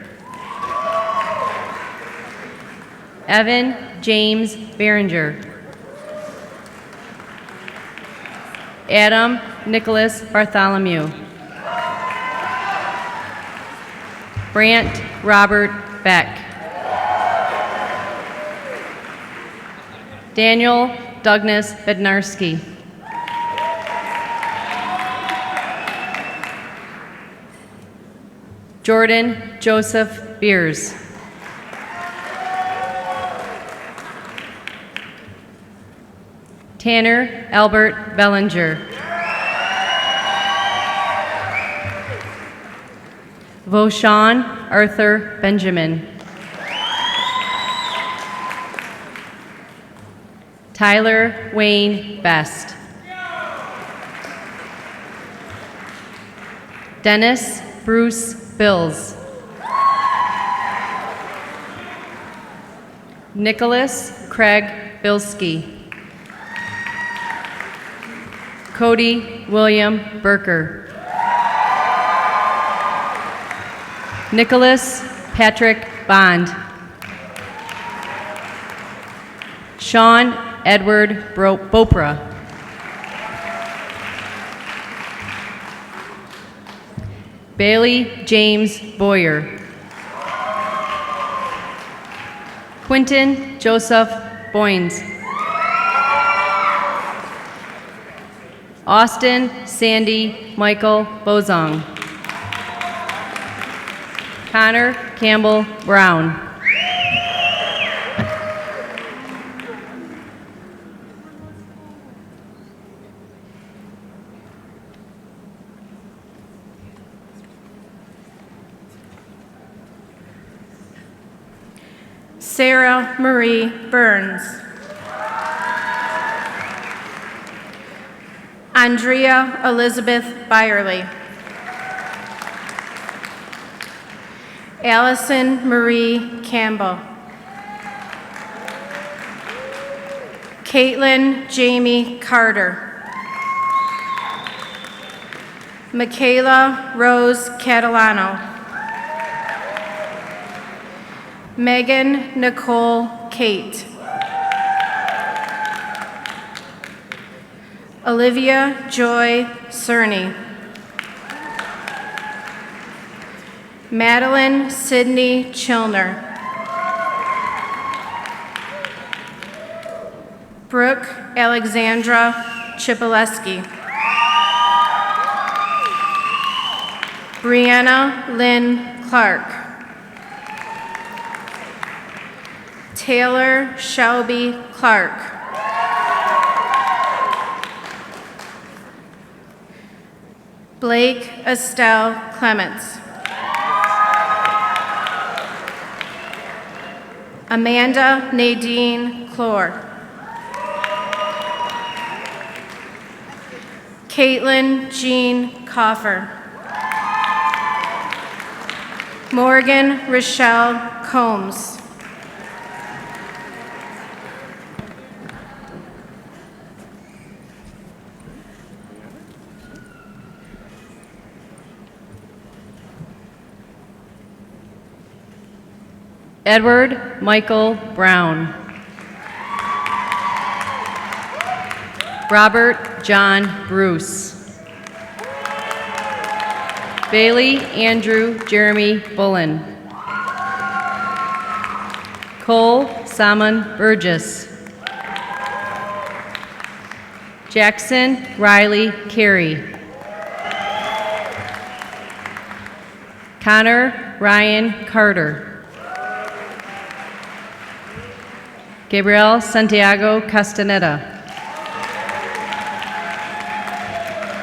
Evan James Behringer. Adam Nicholas Bartholomew. Brant Robert Beck. Daniel Douglas Bednarski. Jordan Joseph Beers. Tanner Albert Bellinger. Voshan Arthur Benjamin. Tyler Wayne Best. Dennis Bruce Bills. Nicholas Craig Bilski. Cody William Burker. Nicholas Patrick Bond. Sean Edward Bopra. Bailey James Boyer. Quinton Joseph Boynes. Austin Sandy Michael Bozong. Connor Campbell Brown. Sarah Marie Burns. Andrea Elizabeth Byerly. Allison Marie Campbell. Caitlin Jamie Carter. Michaela Rose Catalano. Megan Nicole Kate. Olivia Joy Cerny. Madeline Sydney Chilner. Brooke Alexandra Chipileski. Brianna Lynn Clark. Taylor Shelby Clark. Blake Estelle Clements. Amanda Nadine Clore. Caitlin Jean Coffer. Morgan Rochelle Combs. Edward Michael Brown. Robert John Bruce. Bailey Andrew Jeremy Bullen. Cole Salmon Burgess. Jackson Riley Carey. Connor Ryan Carter. Gabriel Santiago Castaneda.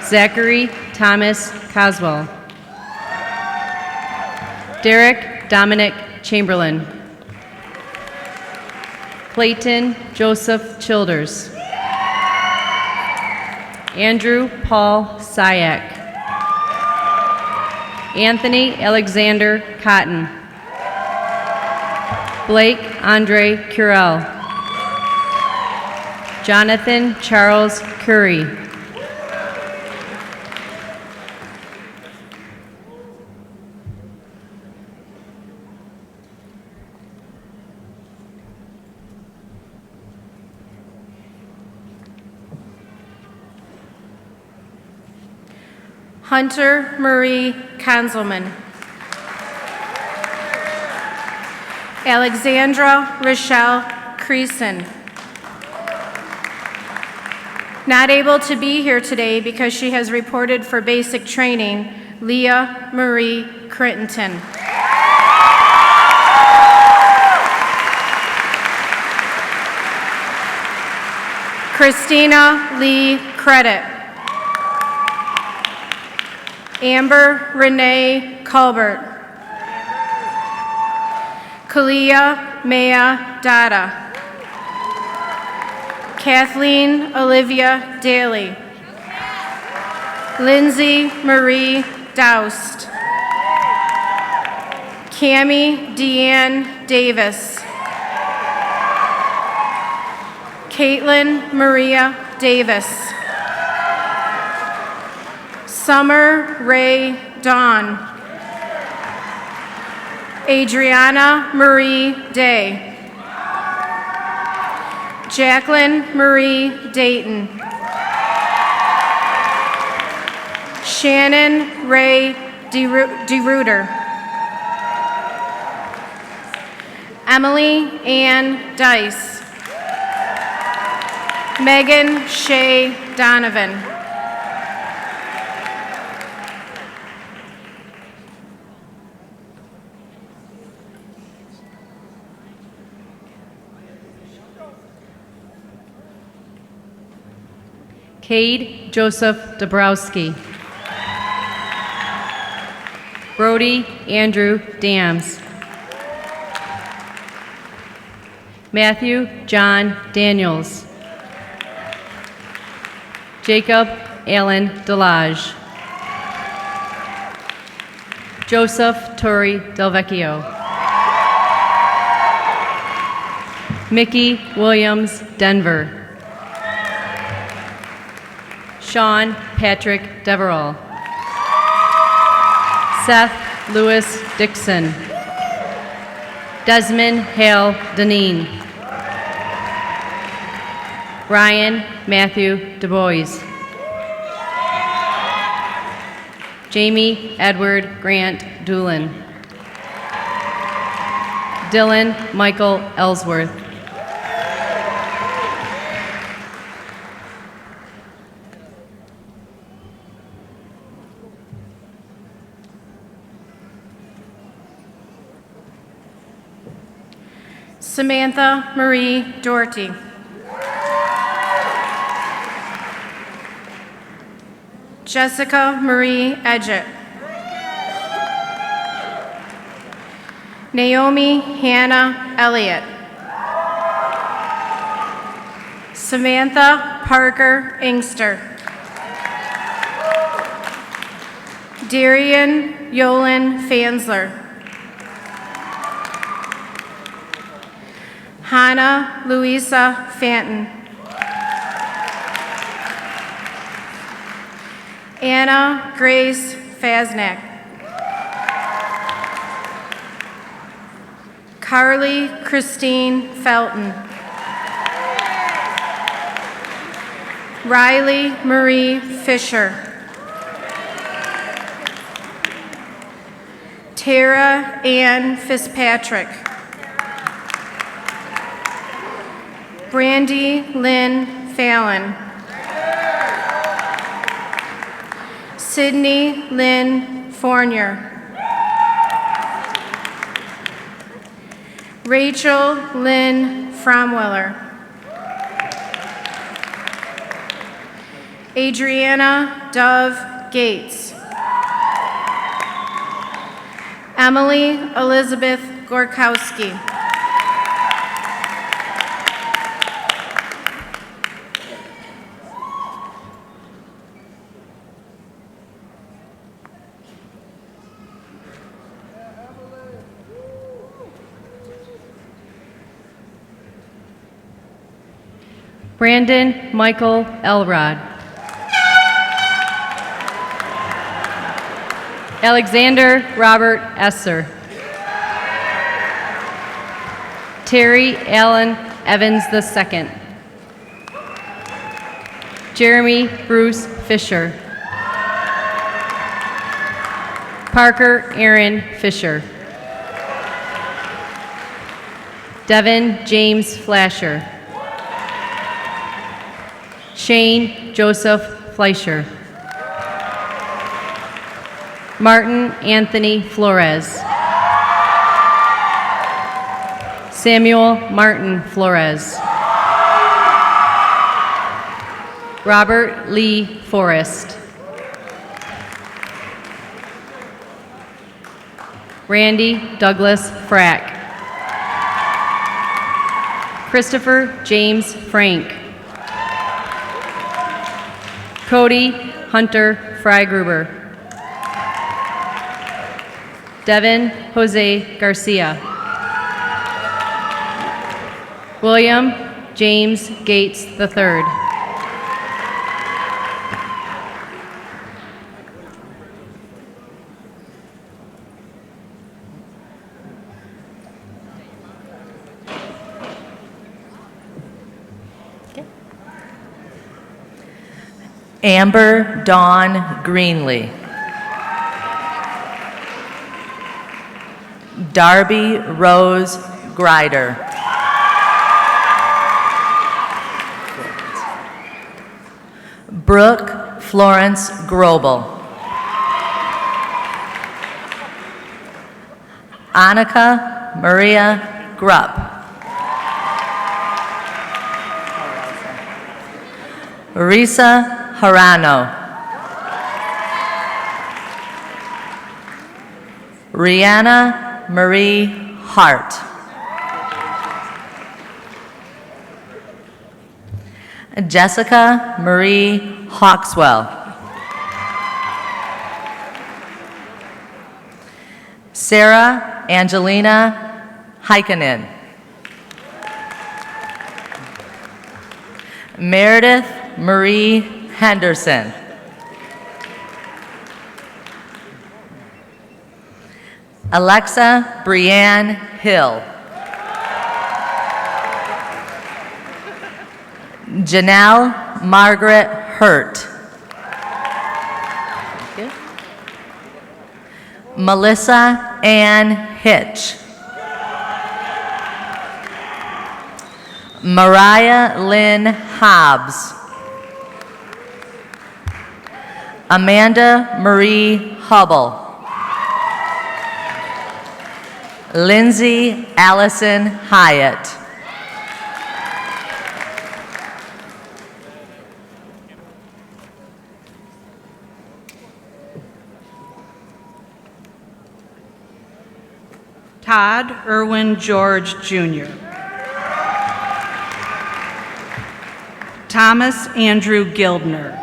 Zachary Thomas Caswell. Derek Dominic Chamberlain. Clayton Joseph Childers. Andrew Paul Syak. Anthony Alexander Cotton. Blake Andre Curell. Jonathan Charles Curry. Hunter Marie Kanzelman. Alexandra Rochelle Creason. Not able to be here today because she has reported for basic training, Leah Marie Crittenton. Christina Lee Credit. Amber Renee Colbert. Kalia Maya Dada. Kathleen Olivia Daly. Lindsay Marie Doust. Cammie Deanne Davis. Caitlin Maria Davis. Summer Ray Dawn. Adriana Marie Day. Jacqueline Marie Dayton. Shannon Ray DeRuiter. Emily Ann Dice. Megan Shea Donovan. Cade Joseph Dabrowski. Brody Andrew Dams. Matthew John Daniels. Jacob Allen Delage. Joseph Torrey Delvecchio. Mickey Williams Denver. Sean Patrick Deverell. Seth Lewis Dixon. Desmond Hale Deneen. Ryan Matthew DuBois. Jamie Edward Grant Doolin. Dylan Michael Ellsworth. Samantha Marie Doherty. Jessica Marie Edgett. Naomi Hannah Elliott. Samantha Parker Inkster. Darian Yolan Fansler. Hannah Louisa Fanton. Anna Grace Fasnack. Carly Christine Felton. Riley Marie Fisher. Tara Ann Fitzpatrick. Brandy Lynn Fallon. Sydney Lynn Fournier. Rachel Lynn Fromweller. Adriana Dove Gates. Emily Elizabeth Gorkowski. Brandon Michael Elrod. Alexander Robert Esser. Terry Allen Evans II. Jeremy Bruce Fisher. Parker Aaron Fisher. Devin James Flasher. Shane Joseph Fleischer. Martin Anthony Flores. Samuel Martin Flores. Robert Lee Forrest. Randy Douglas Frack. Christopher James Frank. Cody Hunter Freigruber. Devin Jose Garcia. William James Gates III. Amber Dawn Greenlee. Darby Rose Grider. Brooke Florence Grobel. Annika Maria Grupp. Risa Harano. Rihanna Marie Hart. Jessica Marie Hawkswell. Sarah Angelina Heikkinen. Meredith Marie Henderson. Alexa Brianne Hill. Janelle Margaret Hurt. Melissa Ann Hitch. Mariah Lynn Hobbs. Amanda Marie Hubble. Lindsay Allison Hyatt. Todd Irwin George Jr. Thomas Andrew Gildner.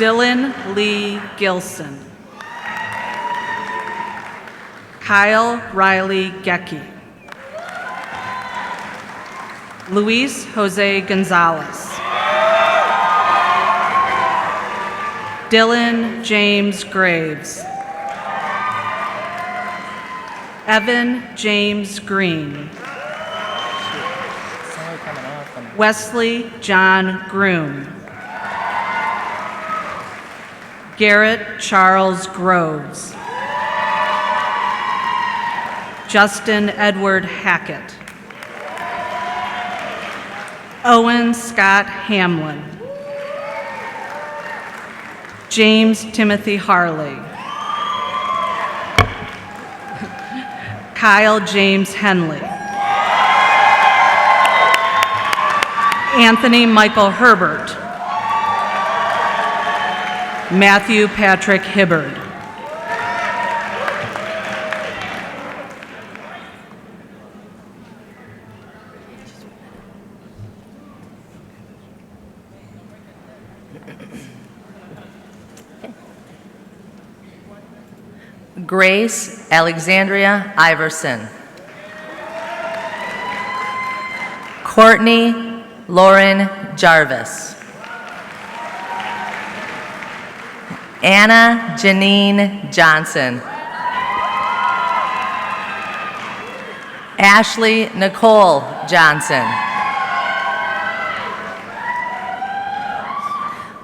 Dylan Lee Gilson. Kyle Riley Gecki. Luis Jose Gonzalez. Dylan James Graves. Evan James Green. Wesley John Groom. Garrett Charles Groves. Justin Edward Hackett. Owen Scott Hamlin. James Timothy Harley. Kyle James Henley. Anthony Michael Herbert. Matthew Patrick Hibbard. Grace Alexandria Iverson. Courtney Lauren Jarvis. Anna Janine Johnson. Ashley Nicole Johnson.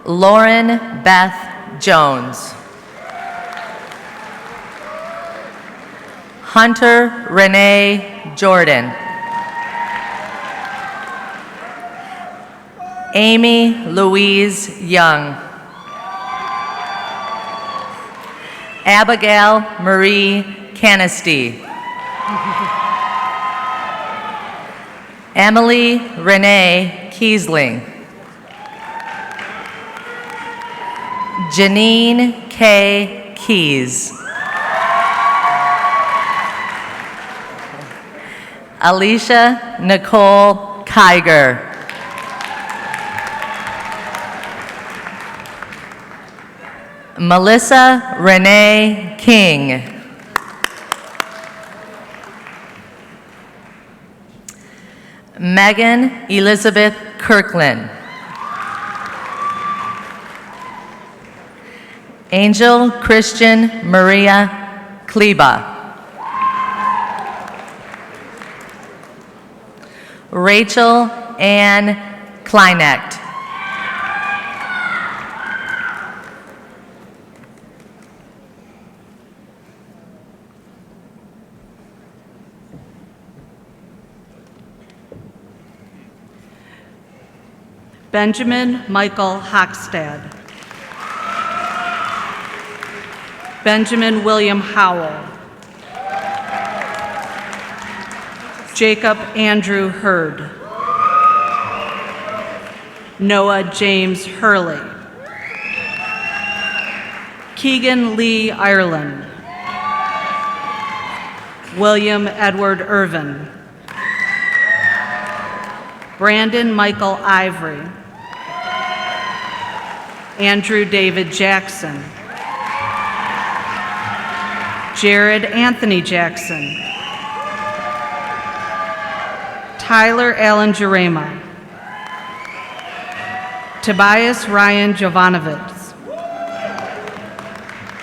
Lauren Beth Jones. Hunter Renee Jordan. Amy Louise Young. Abigail Marie Canistee. Emily Renee Kiesling. Janine K. Keys. Alicia Nicole Kiger. Melissa Renee King. Megan Elizabeth Kirkland. Angel Christian Maria Kleba. Rachel Ann Kleinecht. Benjamin Michael Hockstad. Benjamin William Howell. Jacob Andrew Hurd. Noah James Hurley. Keegan Lee Ireland. William Edward Irvin. Brandon Michael Ivory. Andrew David Jackson. Jared Anthony Jackson. Tyler Allen Jarema. Tobias Ryan Jovanovitz.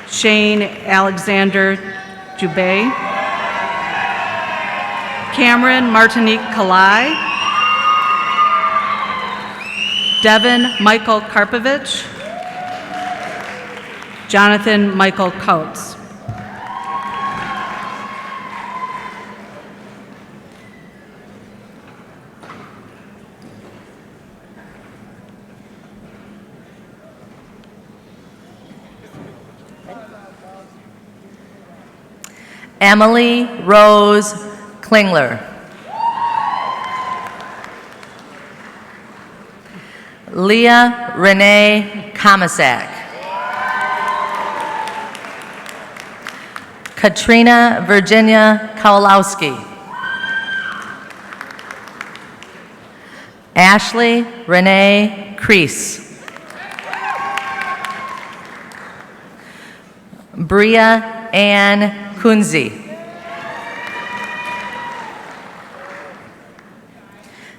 Shane Alexander Jubei. Cameron Martinique Kalai. Devin Michael Karpovich. Jonathan Michael Coates. Emily Rose Klingler. Leah Renee Komisak. Katrina Virginia Kowalowski. Ashley Renee Crease. Bria Ann Kunze.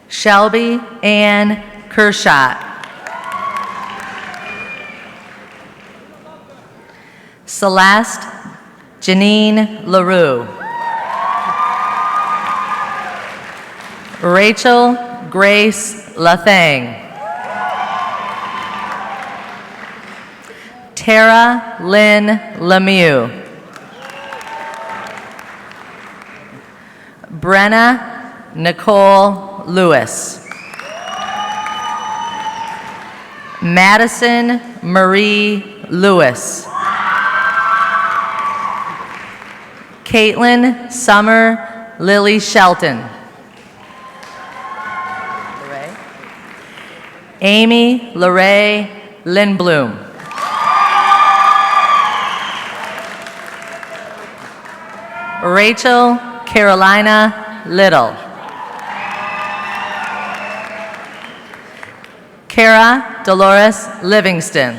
Shelby Ann Kershot. Celeste Janine LaRue. Rachel Grace Lathang. Tara Lynn Lemieux. Brenna Nicole Lewis. Madison Marie Lewis. Caitlin Summer Lily Shelton. Amy Lorraine Lindblom. Rachel Carolina Little. Kara Dolores Livingston.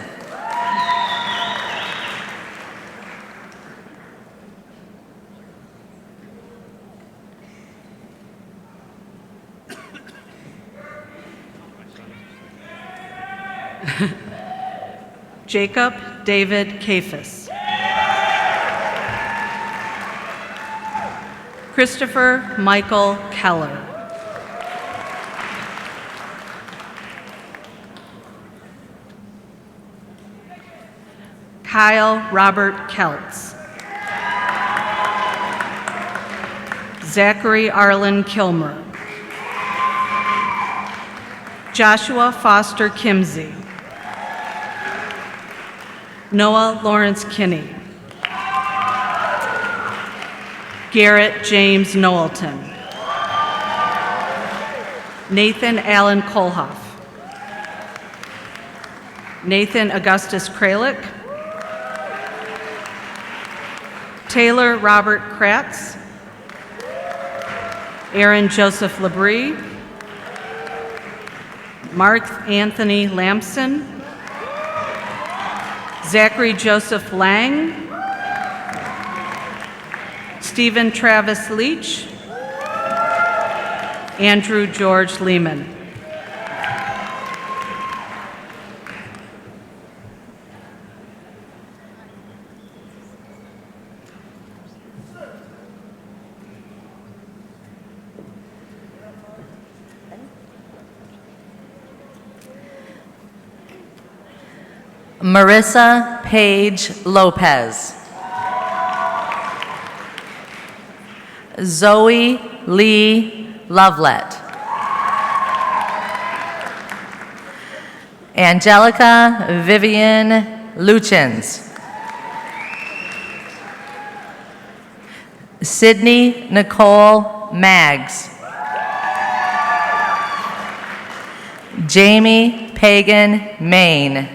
Jacob David Kafis. Christopher Michael Keller. Kyle Robert Keltz. Zachary Arlen Kilmer. Joshua Foster Kimsey. Noah Lawrence Kinney. Garrett James Knowlton. Nathan Allen Kolhoff. Nathan Augustus Kralik. Taylor Robert Kratz. Aaron Joseph Labrie. Mark Anthony Lampson. Zachary Joseph Lang. Stephen Travis Leach. Andrew George Lehman. Marissa Page Lopez. Zoe Lee Lovelet. Angelica Vivian Luchins. Sydney Nicole Maggs. Jamie Pagan Main.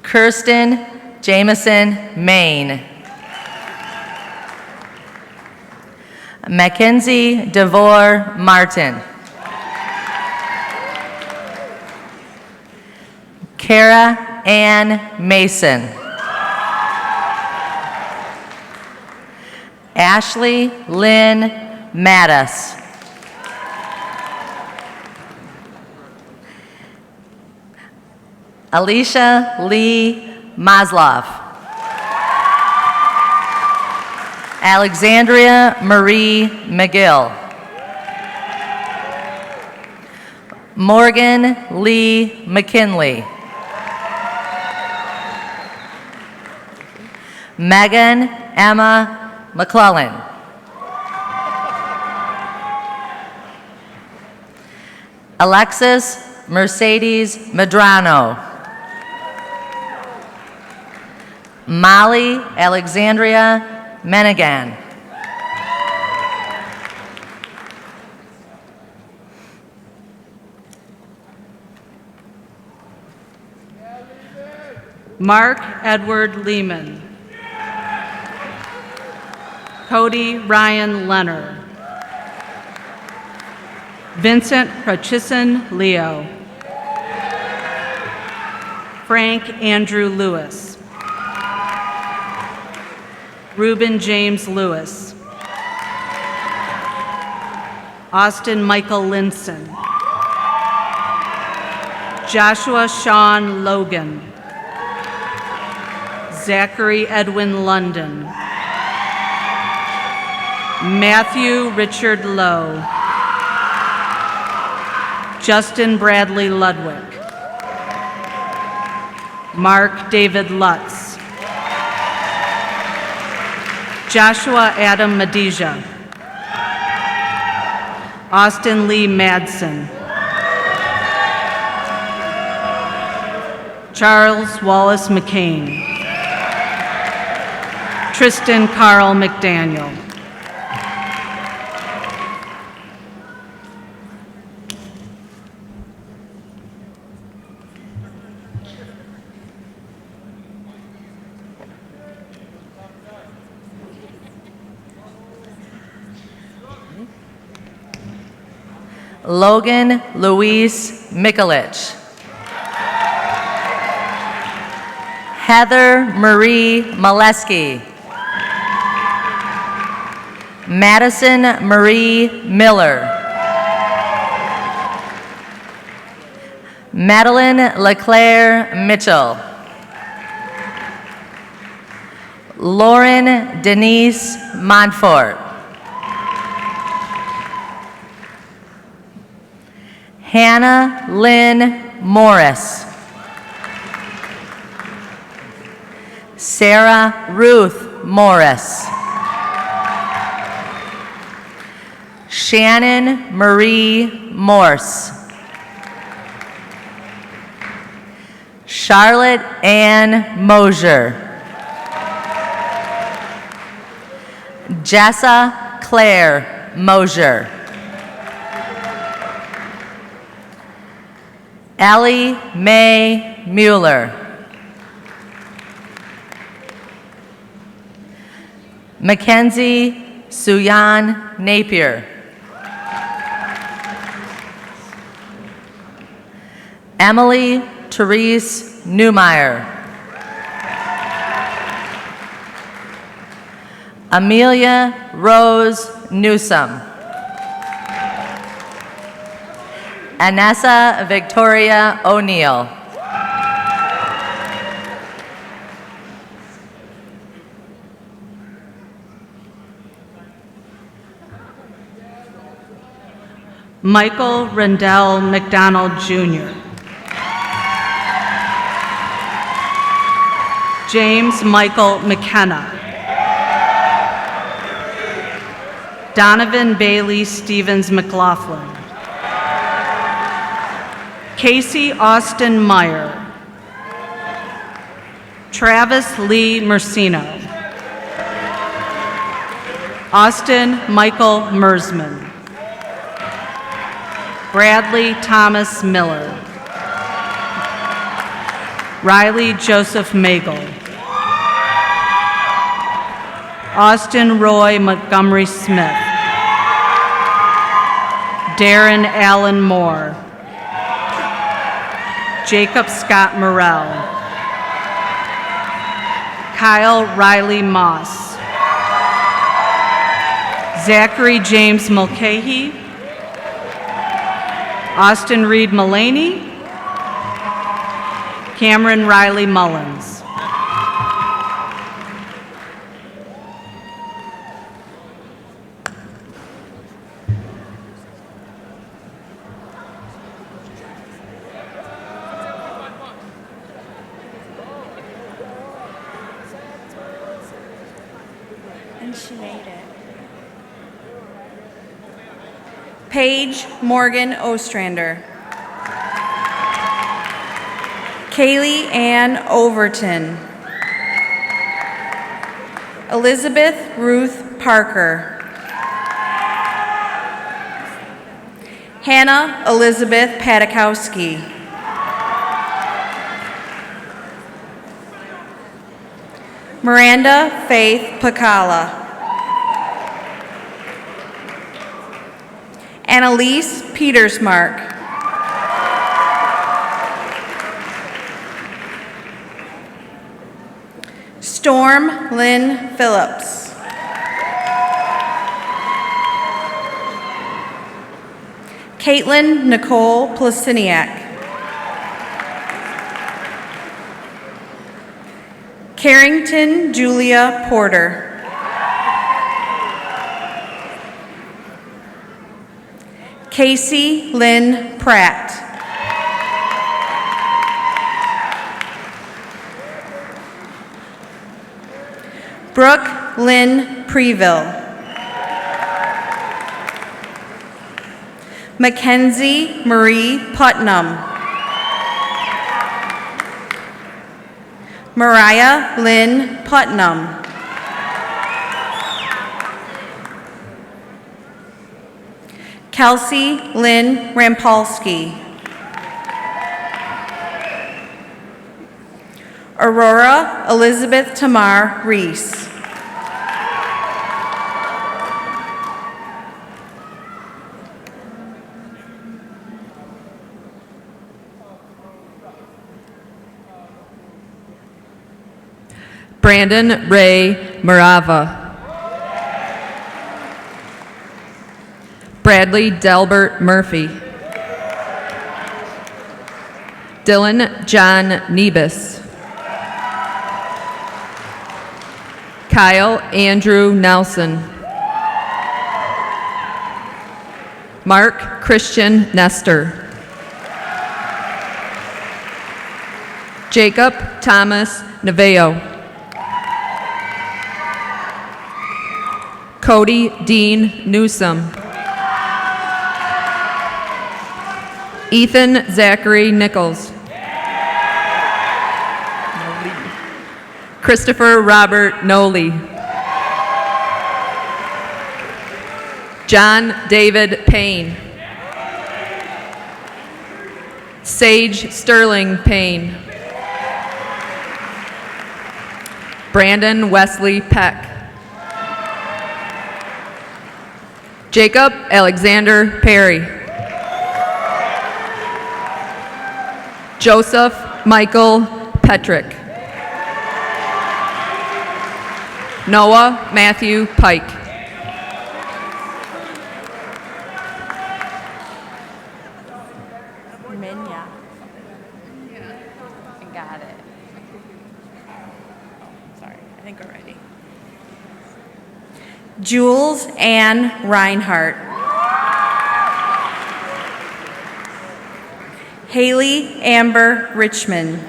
Kirsten Jameson Main. Mackenzie DeVore Martin. Kara Ann Mason. Ashley Lynn Mattis. Alicia Lee Maslov. Alexandria Marie McGill. Morgan Lee McKinley. Megan Emma McClellan. Alexis Mercedes Medrano. Molly Alexandria Menegan. Mark Edward Lehman. Cody Ryan Leonard. Vincent Hutchison Leo. Frank Andrew Lewis. Reuben James Lewis. Austin Michael Linson. Joshua Sean Logan. Zachary Edwin London. Matthew Richard Lowe. Justin Bradley Ludwig. Mark David Lutz. Joshua Adam Medija. Austin Lee Madsen. Charles Wallace McCain. Tristan Carl McDaniel. Logan Luis Mikulich. Heather Marie Molesky. Madison Marie Miller. Madeline LeClaire Mitchell. Lauren Denise Montfort. Hannah Lynn Morris. Sarah Ruth Morris. Shannon Marie Morse. Charlotte Ann Mosier. Jessa Claire Mosier. Ellie Mae Mueller. Mackenzie Suyan Napier. Emily Therese Newmeyer. Amelia Rose Newsome. Anessa Victoria O'Neill. Michael Rendell McDonald Jr. James Michael McKenna. Donovan Bailey Stevens McLaughlin. Casey Austin Meyer. Travis Lee Mersino. Austin Michael Mersman. Bradley Thomas Miller. Riley Joseph Magel. Austin Roy Montgomery Smith. Darren Allen Moore. Jacob Scott Morrell. Kyle Riley Moss. Zachary James Mulcahy. Austin Reed Mullaney. Cameron Riley Mullins. And she made it. Paige Morgan Ostrander. Kaylee Ann Overton. Elizabeth Ruth Parker. Hannah Elizabeth Patakowski. Miranda Faith Pacala. Annalise Petersmark. Storm Lynn Phillips. Caitlin Nicole Plasiniak. Carrington Julia Porter. Casey Lynn Pratt. Brooke Lynn Preville. Mackenzie Marie Putnam. Mariah Lynn Putnam. Kelsey Lynn Rampolsky. Aurora Elizabeth Tamar Reese. Brandon Ray Morava. Bradley Delbert Murphy. Dylan John Nebus. Kyle Andrew Nelson. Mark Christian Nestor. Jacob Thomas Naveo. Cody Dean Newsom. Ethan Zachary Nichols. Christopher Robert Noley. John David Payne. Sage Sterling Payne. Brandon Wesley Peck. Jacob Alexander Perry. Joseph Michael Petrick. Noah Matthew Pike. Minya. Got it. Sorry, I think we're ready. Jules Ann Reinhardt. Haley Amber Richmond.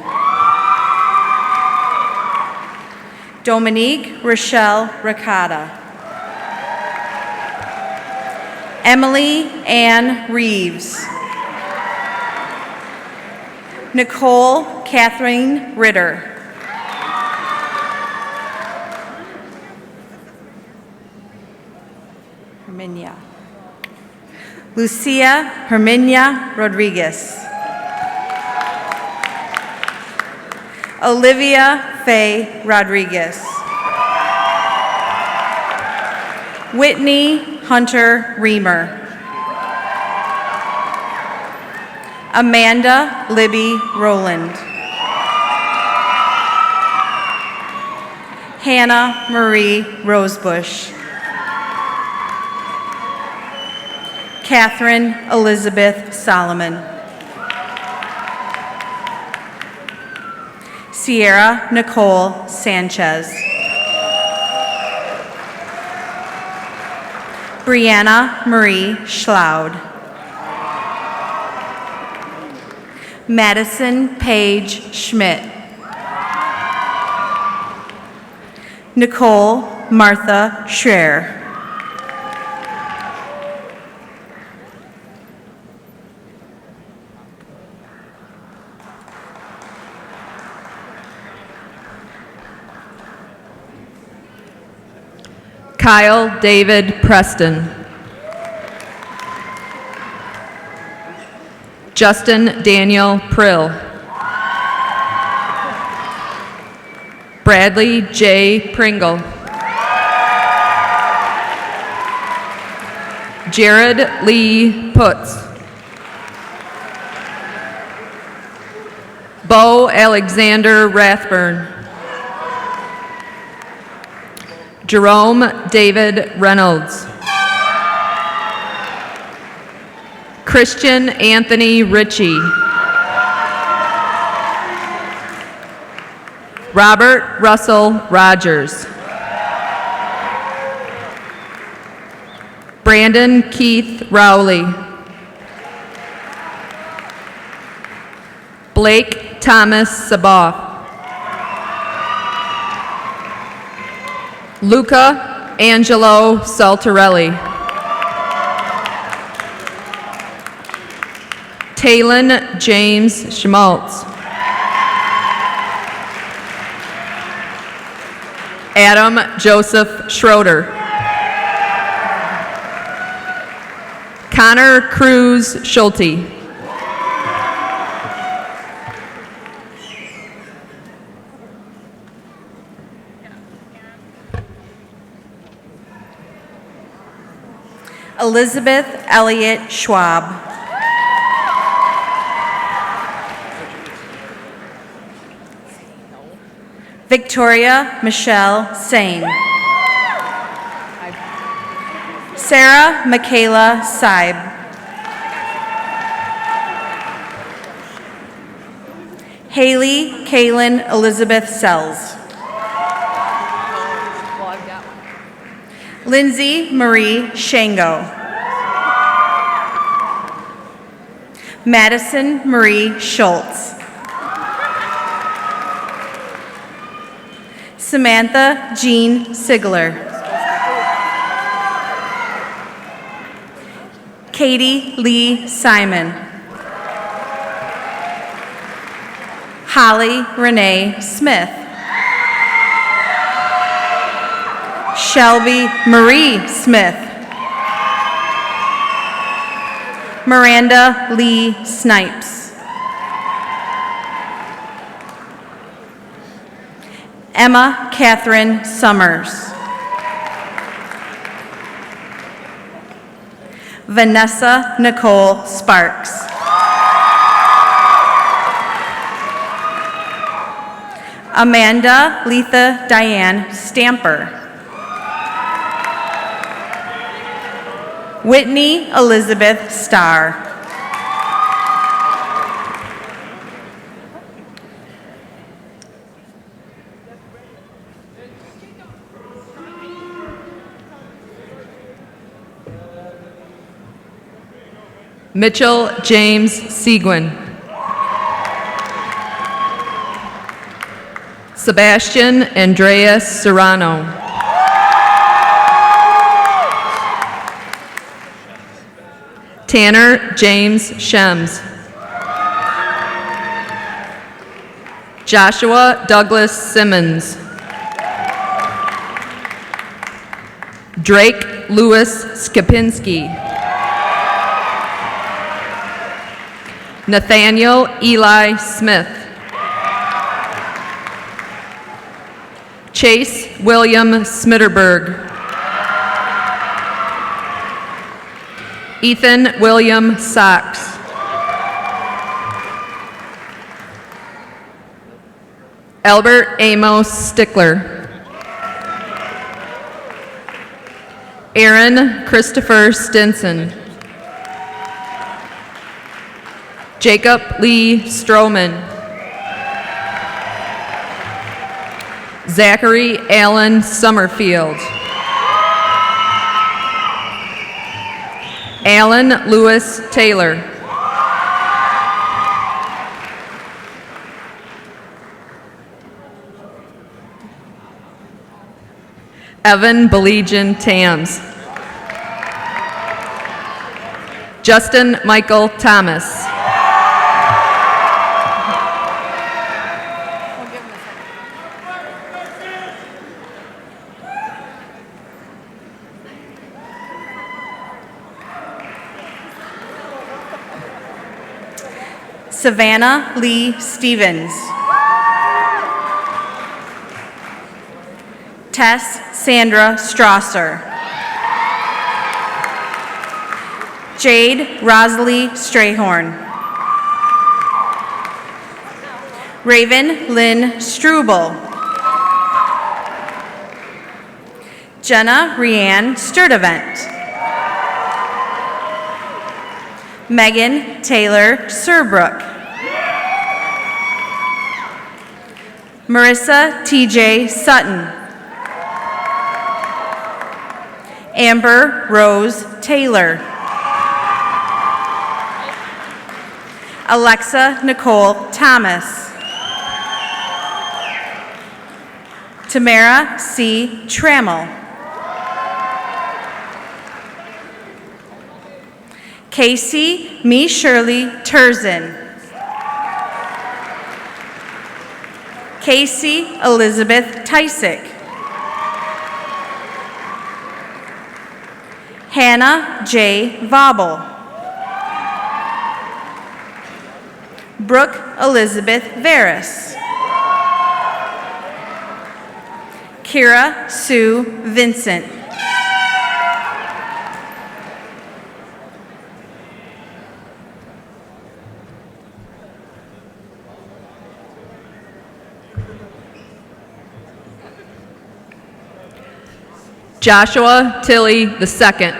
Dominique Rochelle Ricotta. Emily Ann Reeves. Nicole Catherine Ritter. Herminia. Lucia Herminia Rodriguez. Olivia Faye Rodriguez. Whitney Hunter Reamer. Amanda Libby Rowland. Hannah Marie Rosebush. Catherine Elizabeth Solomon. Sierra Nicole Sanchez. Brianna Marie Schlaud. Madison Paige Schmidt. Nicole Martha Schreier. Kyle David Preston. Justin Daniel Prill. Bradley J. Pringle. Jared Lee Putz. Bo Alexander Rathburn. Jerome David Reynolds. Christian Anthony Ritchie. Robert Russell Rogers. Brandon Keith Rowley. Blake Thomas Saboff. Luca Angelo Saltarelli. Talon James Schmaltz. Adam Joseph Schroeder. Connor Cruz Schulte. Elizabeth Elliott Schwab. Victoria Michelle Sane. Sarah Michaela Seib. Haley Kaylin Elizabeth Sells. Lindsay Marie Shango. Madison Marie Schultz. Samantha Jean Sigler. Katie Lee Simon. Holly Renee Smith. Shelby Marie Smith. Miranda Lee Snipes. Emma Catherine Summers. Vanessa Nicole Sparks. Amanda Letha Diane Stamper. Whitney Elizabeth Starr. Mitchell James Seguin. Sebastian Andreas Serrano. Tanner James Shems. Joshua Douglas Simmons. Drake Lewis Skipinski. Nathaniel Eli Smith. Chase William Smitterberg. Ethan William Sachs. Albert Amos Stickler. Aaron Christopher Stinson. Jacob Lee Stroman. Zachary Allen Summerfield. Alan Lewis Taylor. Evan Belegian Tams. Justin Michael Thomas. Savannah Lee Stevens. Tess Sandra Strasser. Jade Rosalie Strayhorn. Raven Lynn Struble. Jenna Rianne Sturdivant. Megan Taylor Surbrook. Marissa TJ Sutton. Amber Rose Taylor. Alexa Nicole Thomas. Tamara C. Trammell. Casey Me Shirley Turzin. Casey Elizabeth Tysick. Hannah J. Vobble. Brooke Elizabeth Veris. Kira Sue Vincent. Joshua Tilley II.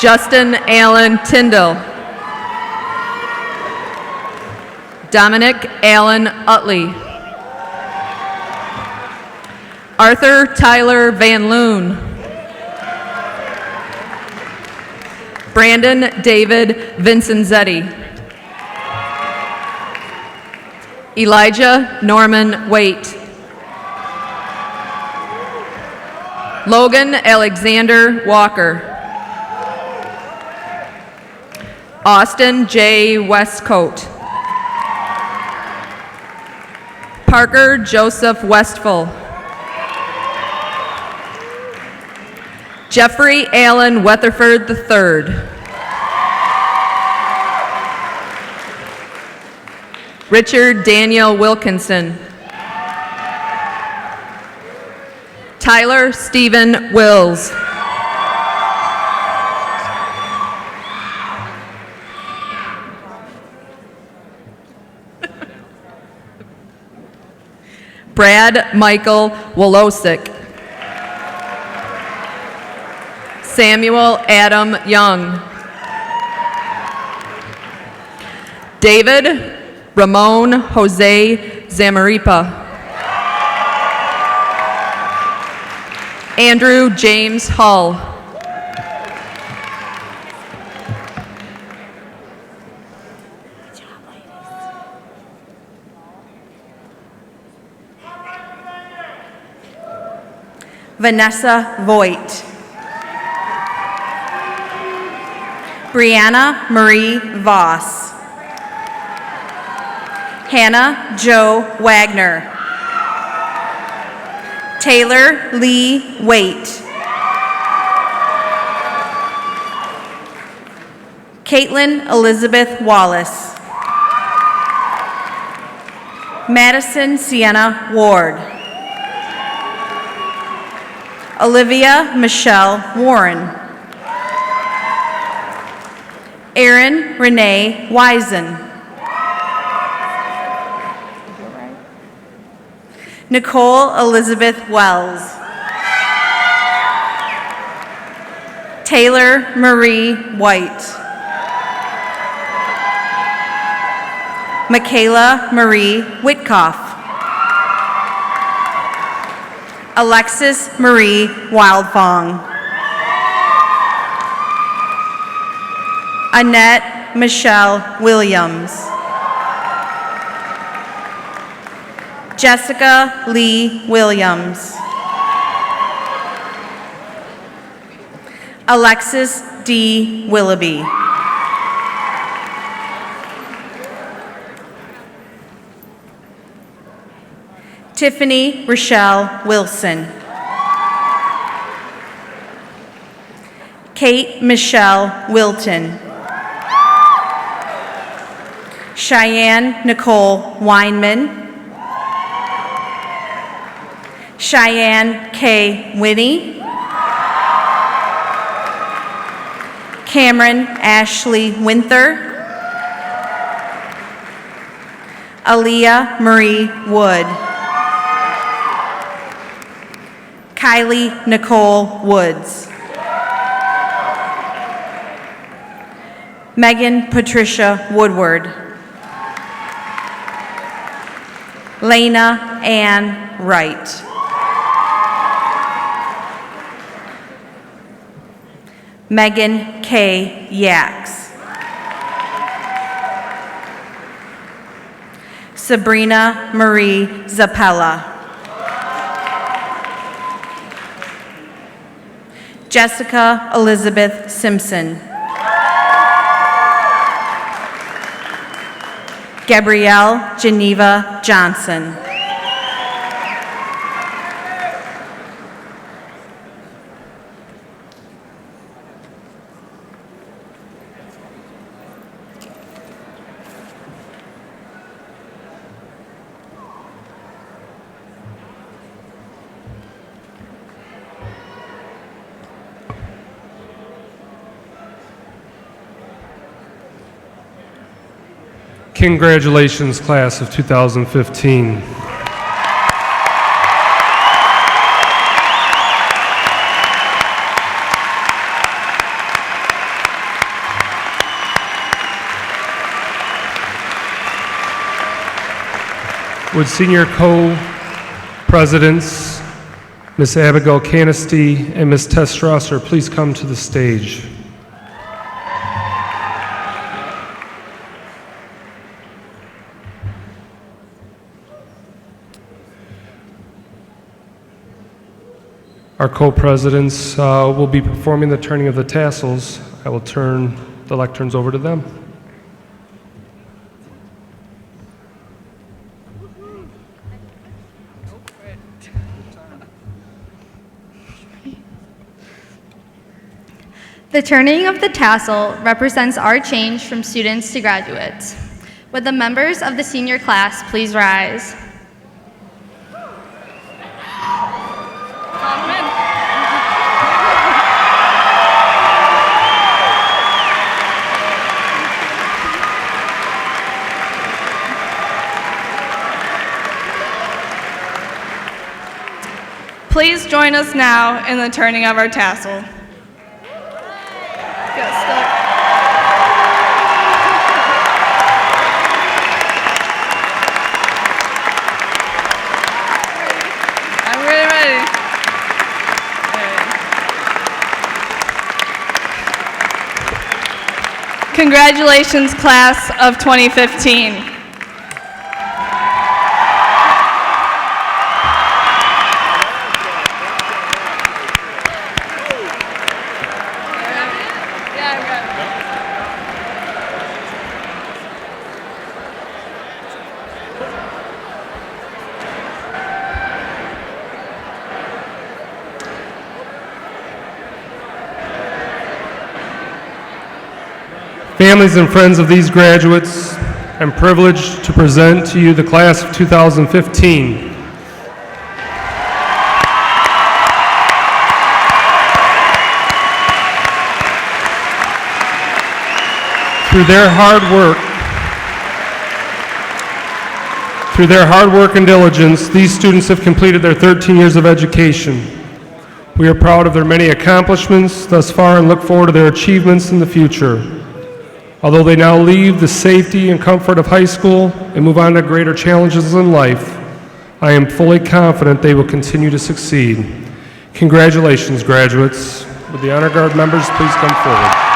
Justin Allen Tyndall. Dominic Allen Utley. Arthur Tyler Van Loon. Brandon David Vincenzetti. Elijah Norman Waite. Logan Alexander Walker. Austin J. Westcoat. Parker Joseph Westfall. Jeffrey Allen Weatherford III. Richard Daniel Wilkinson. Tyler Stephen Wills. Brad Michael Wolosik. Samuel Adam Young. David Ramon Jose Zamaripa. Andrew James Hull. Vanessa Voigt. Brianna Marie Voss. Hannah Jo Wagner. Taylor Lee Waite. Caitlin Elizabeth Wallace. Madison Sienna Ward. Olivia Michelle Warren. Erin Renee Wisen. Nicole Elizabeth Wells. Taylor Marie White. Michaela Marie Whitkoff. Alexis Marie Wildfong. Annette Michelle Williams. Jessica Lee Williams. Alexis D. Willoughby. Tiffany Rochelle Wilson. Kate Michelle Wilton. Cheyenne Nicole Weinman. Cheyenne K. Winnie. Cameron Ashley Winther. Aaliyah Marie Wood. Kylie Nicole Woods. Megan Patricia Woodward. Lena Ann Wright. Megan K. Yaks. Sabrina Marie Zappella. Jessica Elizabeth Simpson. Gabrielle Geneva Johnson. Congratulations, class of 2015. Would senior co-presidents, Ms. Abigail Canistee and Ms. Tess Strasser, please come to the stage. Our co-presidents will be performing the turning of the tassels. I will turn the lecterns over to them. The turning of the tassel represents our change from students to graduates. Would the members of the senior class please rise? Please join us now in the turning of our tassel. I'm ready. Congratulations, class of 2015. Families and friends of these graduates, I'm privileged to present to you the class of 2015. Through their hard work and diligence, these students have completed their 13 years of education. We are proud of their many accomplishments thus far and look forward to their achievements in the future. Although they now leave the safety and comfort of high school and move on to greater challenges in life, I am fully confident they will continue to succeed. Congratulations, graduates. Would the Honor Guard members please come forward?